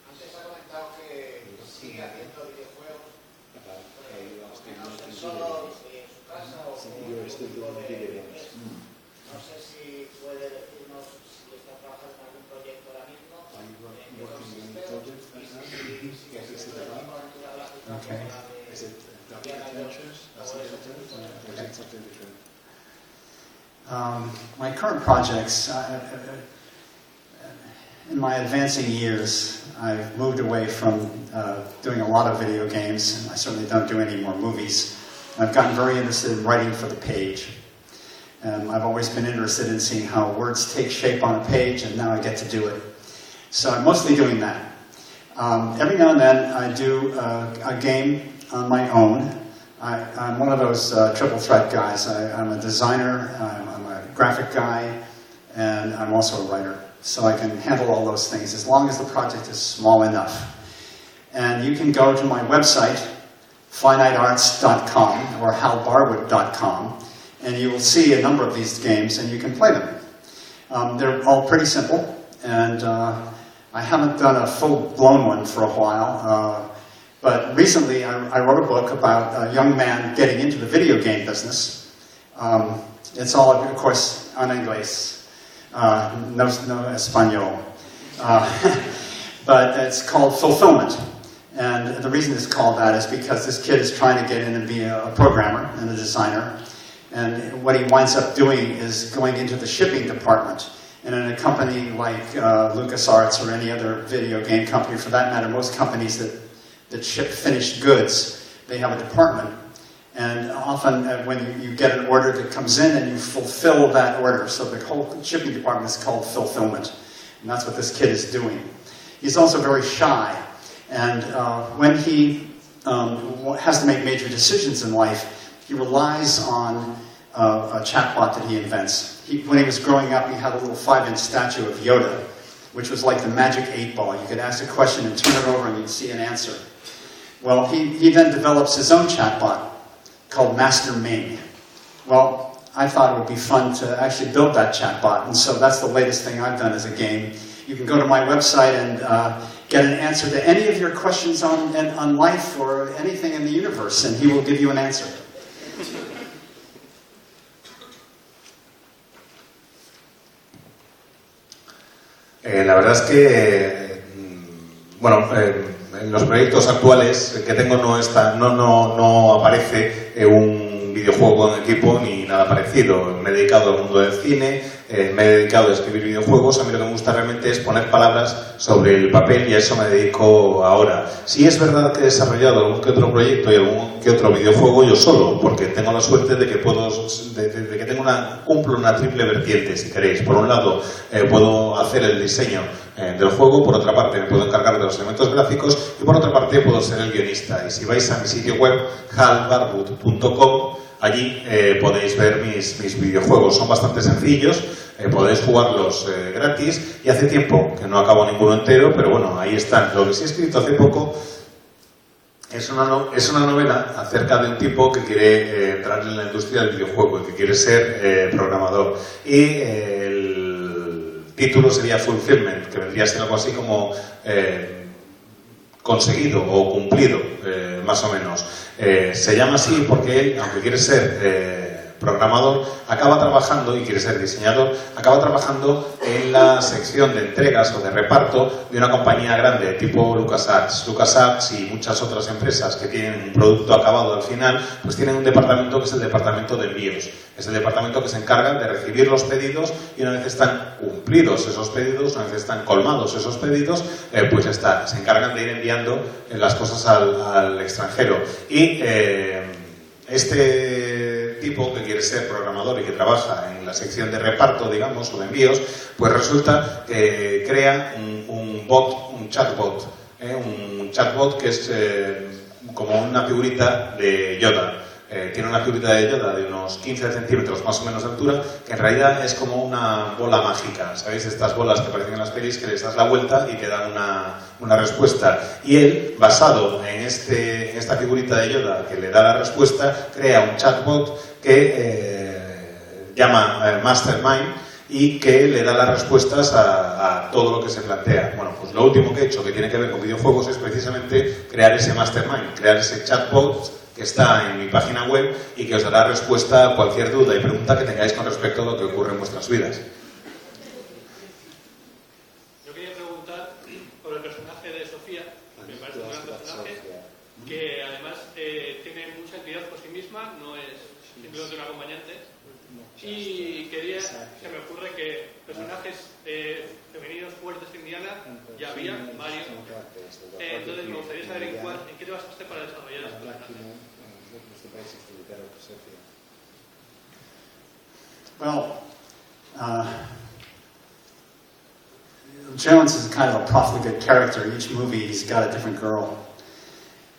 Antes ha comentado que sigue haciendo videojuegos, no sé, solo en su casa o con algún tipo de... No sé si puede decirnos si está trabajando en algún proyecto ahora mismo, en qué consiste, y si es una aventura gráfica como la de Indiana Jones o eso. My current projects, in my advancing years, I've moved away from doing a lot of video games. I certainly don't do any more movies. I've gotten very interested in writing for the page. I've always been interested in seeing how words take shape on a page, and now I get to do it. So I'm mostly doing that. Every now and then I do a game on my own. I'm one of those triple threat guys. I'm a designer, I'm a graphic guy, and I'm also a writer. So I can handle all those things as long as the project is small enough. And you can go to my website, finitearts.com or halbarwood.com, and you will see a number of these games and you can play them. They're all pretty simple, and I haven't done a full-blown one for a while, but recently I wrote a book about a young man getting into the video game business. It's all, of course, en inglés. No español. But it's called Fulfillment. And the reason it's called that is because this kid is trying to get in and be a programmer and a designer. And what he winds up doing is going into the shipping department. And in a company like LucasArts or any other video game company, for that matter, most companies that ship finished goods, they have a department. And often when you get an order that comes in and you fulfill that order, so the whole shipping department is called fulfillment. And that's what this kid is doing. He's also very shy. And when he has to make major decisions in life, he relies on a chatbot that he invents. When he was growing up, he had a little 5-inch statue of Yoda, which was like the magic 8-ball. You could ask a question and turn it over and you'd see an answer. Well, he then develops his own chatbot called Master Ming. Well, I thought it would be fun to actually build that chatbot, and so that's the latest thing I've done as a game. You can go to my website and get an answer to any of your questions on life or anything in the universe, and he will give you an answer. La verdad es que, bueno, en los proyectos actuales que tengo no aparece un videojuego en equipo ni nada parecido. Me he dedicado al mundo del cine, me he dedicado a escribir videojuegos. A mí lo que me gusta realmente es poner palabras sobre el papel y a eso me dedico ahora. Sí es verdad que he desarrollado algún que otro proyecto y algún que otro videojuego yo solo, porque tengo la suerte de que cumplo una triple vertiente, si queréis. Por un lado, puedo hacer el diseño del juego, por otra parte me puedo encargar de los elementos gráficos y por otra parte puedo ser el guionista. Y si vais a mi sitio web, halbarwood.com, allí podéis ver mis videojuegos. Son bastante sencillos, podéis jugarlos gratis y hace tiempo que no acabo ninguno entero, pero bueno, ahí están. Lo que sí he escrito hace poco es una novela acerca de un tipo que quiere entrar en la industria del videojuego y que quiere ser programador. Y el título sería Fulfillment, que vendría a ser algo así como conseguido o cumplido, más o menos. Se llama así porque él, aunque quiere ser programador, acaba trabajando, y quiere ser diseñador, acaba trabajando en la sección de entregas o de reparto de una compañía grande tipo LucasArts. LucasArts y muchas otras empresas que tienen un producto acabado al final, pues tienen un departamento que es el departamento de envíos. Es el departamento que se encarga de recibir los pedidos y una vez están cumplidos esos pedidos, una vez están colmados esos pedidos, pues se encargan de ir enviando las cosas al extranjero. Y este tipo que quiere ser programador y que trabaja en la sección de reparto, digamos, o de envíos, pues resulta que crea un chatbot que es como una figurita de Yoda. Tiene una figurita de Yoda de unos 15 centímetros más o menos de altura, que en realidad es como una bola mágica. ¿Sabéis? Estas bolas que aparecen en las pelis, que les das la vuelta y te dan una respuesta. Y él, basado en esta figurita de Yoda que le da la respuesta, crea un chatbot que llama Mastermind y que le da las respuestas a todo lo que se plantea. Bueno, pues lo último que he hecho que tiene que ver con videojuegos es precisamente crear ese Mastermind, crear ese chatbot que está en mi página web y que os dará respuesta a cualquier duda y pregunta que tengáis con respecto a lo que ocurre en vuestras vidas. Yo quería preguntar por el personaje de Sofía, me parece un gran personaje, que además tiene mucha entidad por sí misma, no es simplemente un acompañante, y se me ocurre que personajes femeninos fuertes en Indiana ya había varios. Entonces me gustaría saber en qué te basaste para desarrollar este personaje. Well, Jones is kind of a profligate character. Each movie he's got a different girl.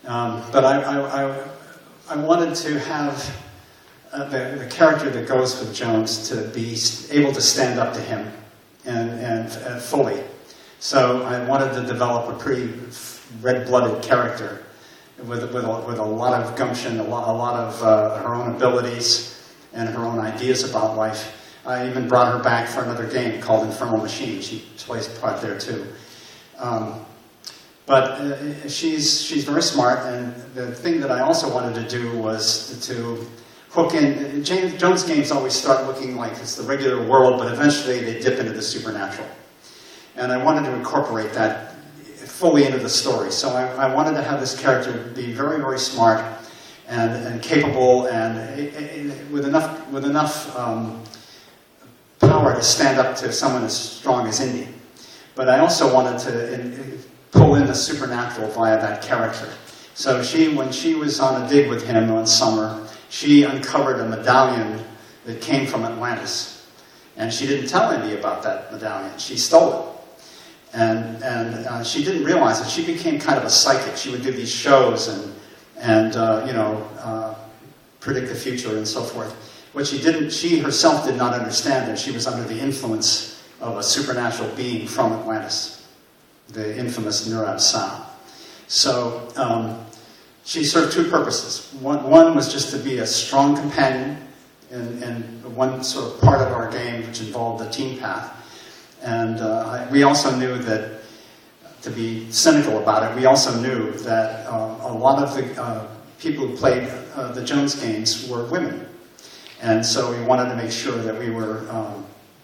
But I wanted to have the character that goes with Jones to be able to stand up to him and fully. So I wanted to develop a pretty red-blooded character with a lot of gumption, a lot of her own abilities and her own ideas about life. I even brought her back for another game called Infernal Machine. She plays a part there too. But she's very smart, and the thing that I also wanted to do was to hook in. Jones games always start looking like it's the regular world, but eventually they dip into the supernatural. And I wanted to incorporate that fully into the story. So I wanted to have this character be very, very smart and capable and with enough power to stand up to someone as strong as Indy. But I also wanted to pull in the supernatural via that character. So when she was on a dig with him one summer, she uncovered a medallion that came from Atlantis. And she didn't tell Indy about that medallion. She stole it. And she didn't realize it. She became kind of a psychic. She would do these shows and predict the future and so forth. What she herself did not understand that she was under the influence of a supernatural being from Atlantis, the infamous Nurab Sa. So she served two purposes. One was just to be a strong companion in one sort of part of our game which involved the team path. And we also knew that, to be cynical about it, we also knew that a lot of the people who played the Jones games were women. And so we wanted to make sure that we were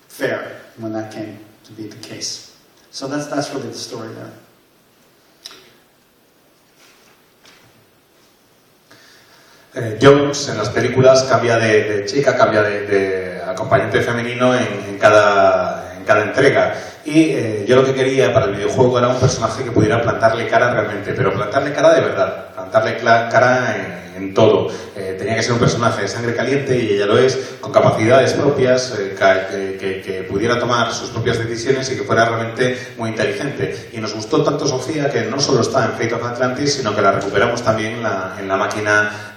fair when that came to be the case. So that's really the story there. Jones en las películas cambia de chica, cambia de acompañante femenino en cada entrega. Y yo lo que quería para el videojuego era un personaje que pudiera plantarle cara realmente, pero plantarle cara de verdad, plantarle cara en todo. Tenía que ser un personaje de sangre caliente, y ella lo es, con capacidades propias, que pudiera tomar sus propias decisiones y que fuera realmente muy inteligente. Y nos gustó tanto Sofía que no solo está en Fate of Atlantis, sino que la recuperamos también en la máquina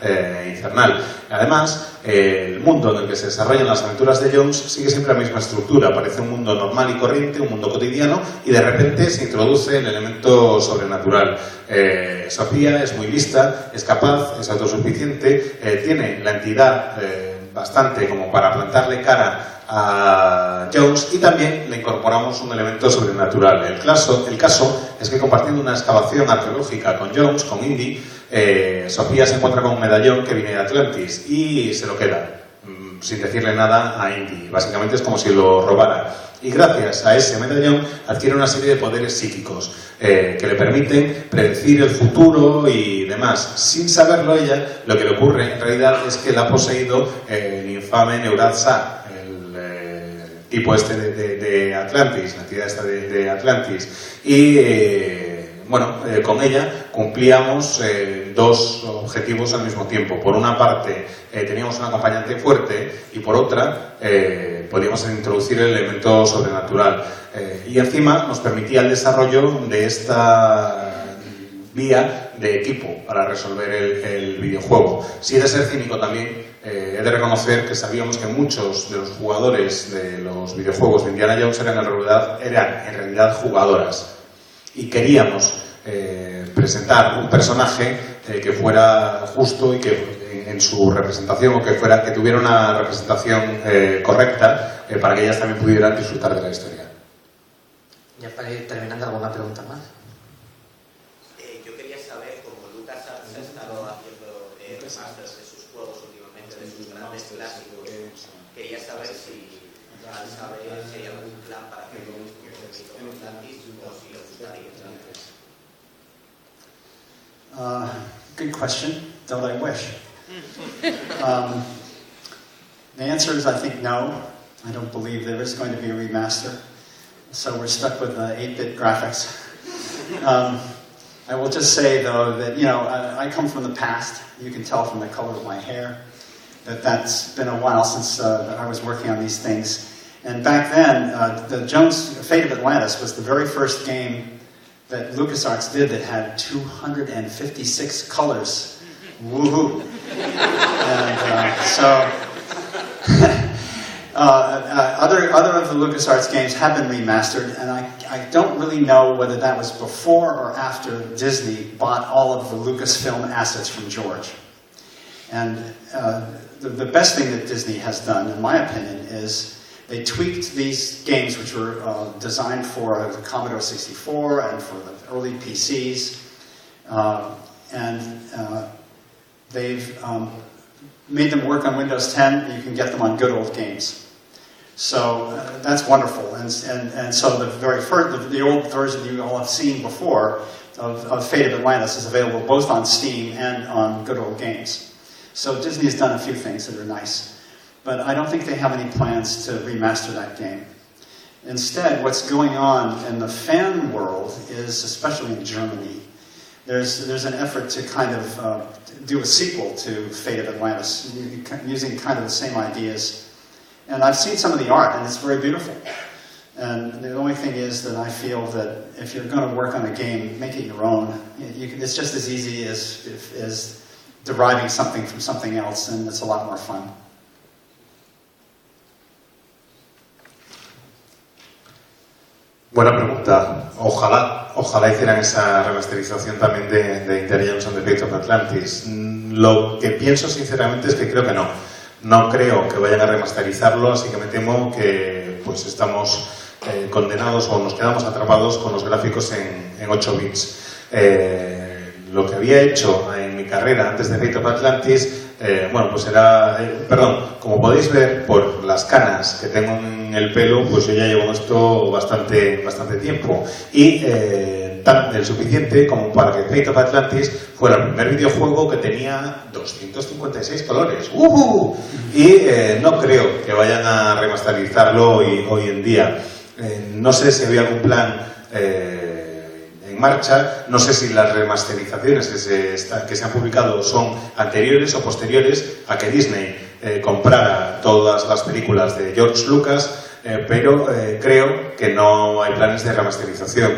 infernal. Además, el mundo en el que se desarrollan las aventuras de Jones sigue siempre la misma estructura. Parece un mundo normal y corriente, un mundo cotidiano, y de repente se introduce el elemento sobrenatural. Sofía es muy lista, es capaz, es autosuficiente, tiene la entidad bastante como para plantarle cara a Jones, y también le incorporamos un elemento sobrenatural. El caso es que, compartiendo una excavación arqueológica con Jones, con Indy, Sofía se encuentra con un medallón que viene de Atlantis y se lo queda, sin decirle nada a Indy. Básicamente es como si lo robara. Y gracias a ese medallón adquiere una serie de poderes psíquicos que le permiten predecir el futuro y demás. Sin saberlo ella, lo que le ocurre en realidad es que la ha poseído el infame Nurab Sa, el tipo este de Atlantis, la entidad esta de Atlantis. Y con ella cumplíamos dos objetivos al mismo tiempo. Por una parte, teníamos un acompañante fuerte, y por otra, podíamos introducir el elemento sobrenatural. Y encima nos permitía el desarrollo de esta vía de equipo para resolver el videojuego. Si he de ser cínico también, he de reconocer que sabíamos que muchos de los jugadores de los videojuegos de Indiana Jones eran en realidad jugadoras. Y queríamos presentar un personaje que fuera justo y que en su representación, o que tuviera una representación correcta, para que ellas también pudieran disfrutar de la historia. Ya para ir terminando, ¿alguna pregunta más? Yo quería saber, como Lucas ha estado haciendo remasters de sus juegos últimamente, de sus grandes clásicos, quería saber si hay algún plan para que lo mismo con Atlantis, o si le gustaría. Good question. Don't I wish? The answer is, I think, no. I don't believe there is going to be a remaster. So we're stuck with 8-bit graphics. I will just say, though, that, I come from the past. You can tell from the color of my hair that's been a while since I was working on these things. And back then, the Fate of Atlantis was the very first game that LucasArts did that had 256 colors. Woohoo! And other of the LucasArts games have been remastered, and I don't really know whether that was before or after Disney bought all of the Lucasfilm assets from George. And the best thing that Disney has done, in my opinion, is they tweaked these games, which were designed for the Commodore 64 and for the early PCs, and they've made them work on Windows 10, and you can get them on good old games. So that's wonderful. And so the old version you all have seen before of Fate of Atlantis is available both on Steam and on good old games. So Disney has done a few things that are nice. But I don't think they have any plans to remaster that game. Instead, what's going on in the fan world is, especially in Germany, there's an effort to kind of do a sequel to Fate of Atlantis, using kind of the same ideas. And I've seen some of the art, and it's very beautiful. And the only thing is that I feel that if you're going to work on a game, make it your own. It's just as easy as deriving something from something else, and it's a lot more fun. Buena pregunta. Ojalá hicieran esa remasterización también de Indiana Jones and the Fate of Atlantis. Lo que pienso sinceramente es que creo que no. No creo que vayan a remasterizarlo, así que me temo que pues estamos condenados o nos quedamos atrapados con los gráficos en 8 bits. Lo que había hecho en mi carrera antes de Fate of Atlantis, bueno, pues era... como podéis ver por las canas que tengo en el pelo, pues yo ya llevo esto bastante tiempo. Y tan el suficiente como para que Fate of Atlantis fuera el primer videojuego que tenía 256 colores. Y no creo que vayan a remasterizarlo hoy en día. No sé si había algún plan en marcha, no sé si las remasterizaciones que se han publicado son anteriores o posteriores a que Disney comprara todas las películas de George Lucas, pero creo que no hay planes de remasterización.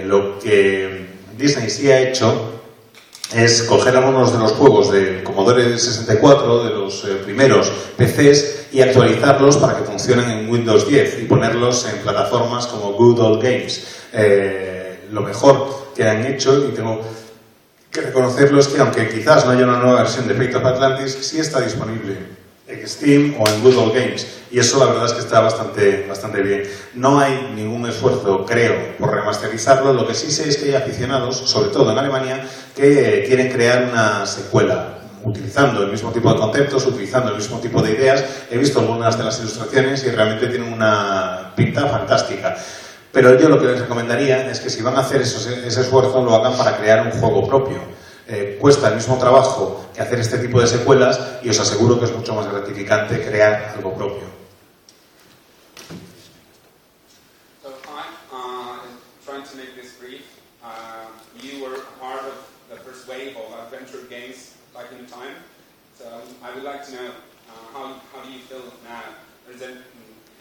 Lo que Disney sí ha hecho es coger algunos de los juegos del Commodore 64, de los primeros PCs, y actualizarlos para que funcionen en Windows 10 y ponerlos en plataformas como Good Old Games. Lo mejor que han hecho, y tengo que reconocerlo, es que aunque quizás no haya una nueva versión de Fate of Atlantis, sí está disponible en Steam o en Good Old Games, y eso la verdad es que está bastante bien. No hay ningún esfuerzo, creo, por remasterizarlo. Lo que sí sé es que hay aficionados, sobre todo en Alemania, que quieren crear una secuela utilizando el mismo tipo de conceptos, utilizando el mismo tipo de ideas. He visto algunas de las ilustraciones y realmente tienen una pinta fantástica. Pero yo lo que les recomendaría es que si van a hacer ese esfuerzo, lo hagan para crear un juego propio. Cuesta el mismo trabajo que hacer este tipo de secuelas, y os aseguro que es mucho más gratificante crear algo propio. So trying to make this brief, you were a part of the first wave of adventure games back in the time. So I would like to know how do you feel now? There's a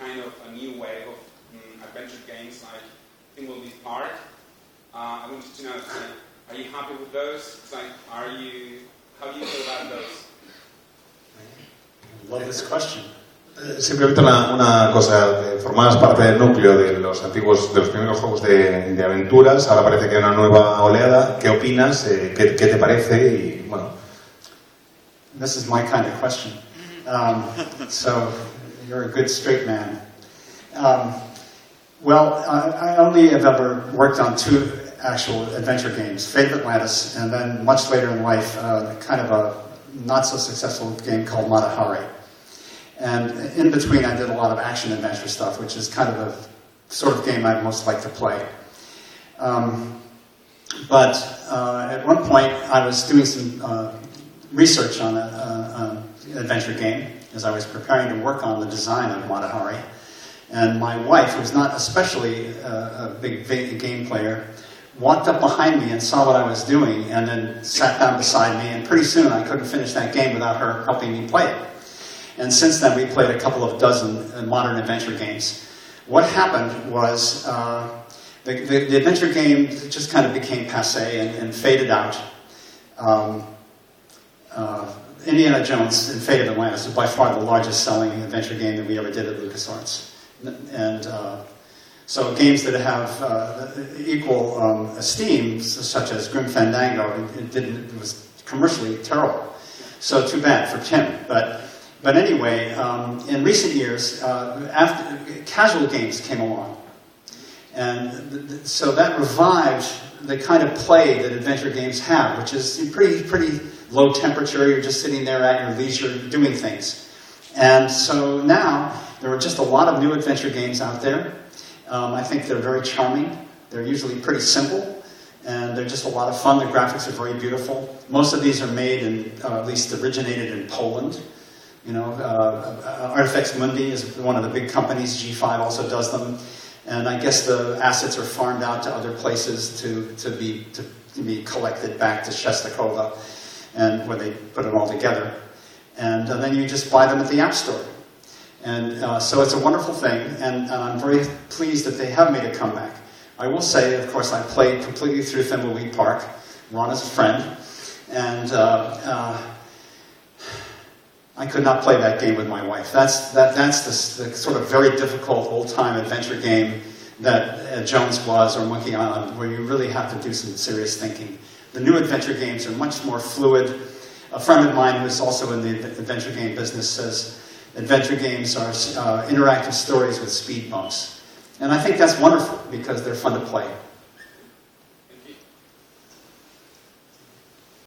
kind of a new wave of adventure games like Thimbleweed Park. I wanted to know, are you happy with those? How do you feel about those? I love this question. Simplemente una cosa, formabas parte del núcleo de los primeros juegos de aventuras, ahora parece que hay una nueva oleada. ¿Qué opinas? ¿Qué te parece? Y bueno. This is my kind of question. So you're a good straight man. Well, I only have ever worked on 2 actual adventure games, Fate of Atlantis, and then much later in life, kind of a not-so-successful game called Mata Hari. And in between, I did a lot of action-adventure stuff, which is kind of the sort of game I'd most like to play. But at one point, I was doing some research on an adventure game as I was preparing to work on the design of Mata Hari. And my wife, who's not especially a big game player, walked up behind me and saw what I was doing, and then sat down beside me, and pretty soon I couldn't finish that game without her helping me play it. And since then we played a couple of dozen modern adventure games. What happened was the adventure game just kind of became passé and faded out. Indiana Jones and Fate of Atlantis is by far the largest selling adventure game that we ever did at LucasArts. And so games that have equal esteem, such as Grim Fandango, it was commercially terrible. So too bad for Tim. But anyway, in recent years, after casual games came along, and so that revived the kind of play that adventure games have, which is pretty low temperature. You're just sitting there at your leisure doing things. And so now there are just a lot of new adventure games out there. I think they're very charming. They're usually pretty simple, and they're just a lot of fun. The graphics are very beautiful. Most of these are made in, at least originated in Poland. You know, Artifex Mundi is one of the big companies. G5 also does them. And I guess the assets are farmed out to other places to to be collected back to Shestakova, and where they put it all together. And then you just buy them at the App Store. And so it's a wonderful thing, and I'm very pleased that they have made a comeback. I will say, of course, I played completely through Thimbleweed Park. Ron is a friend, and I could not play that game with my wife. That's the sort of very difficult old-time adventure game that Jones was, or Monkey Island, where you really have to do some serious thinking. The new adventure games are much more fluid. A friend of mine who is also in the adventure game business says adventure games are interactive stories with speed bumps. And I think that's wonderful because they're fun to play.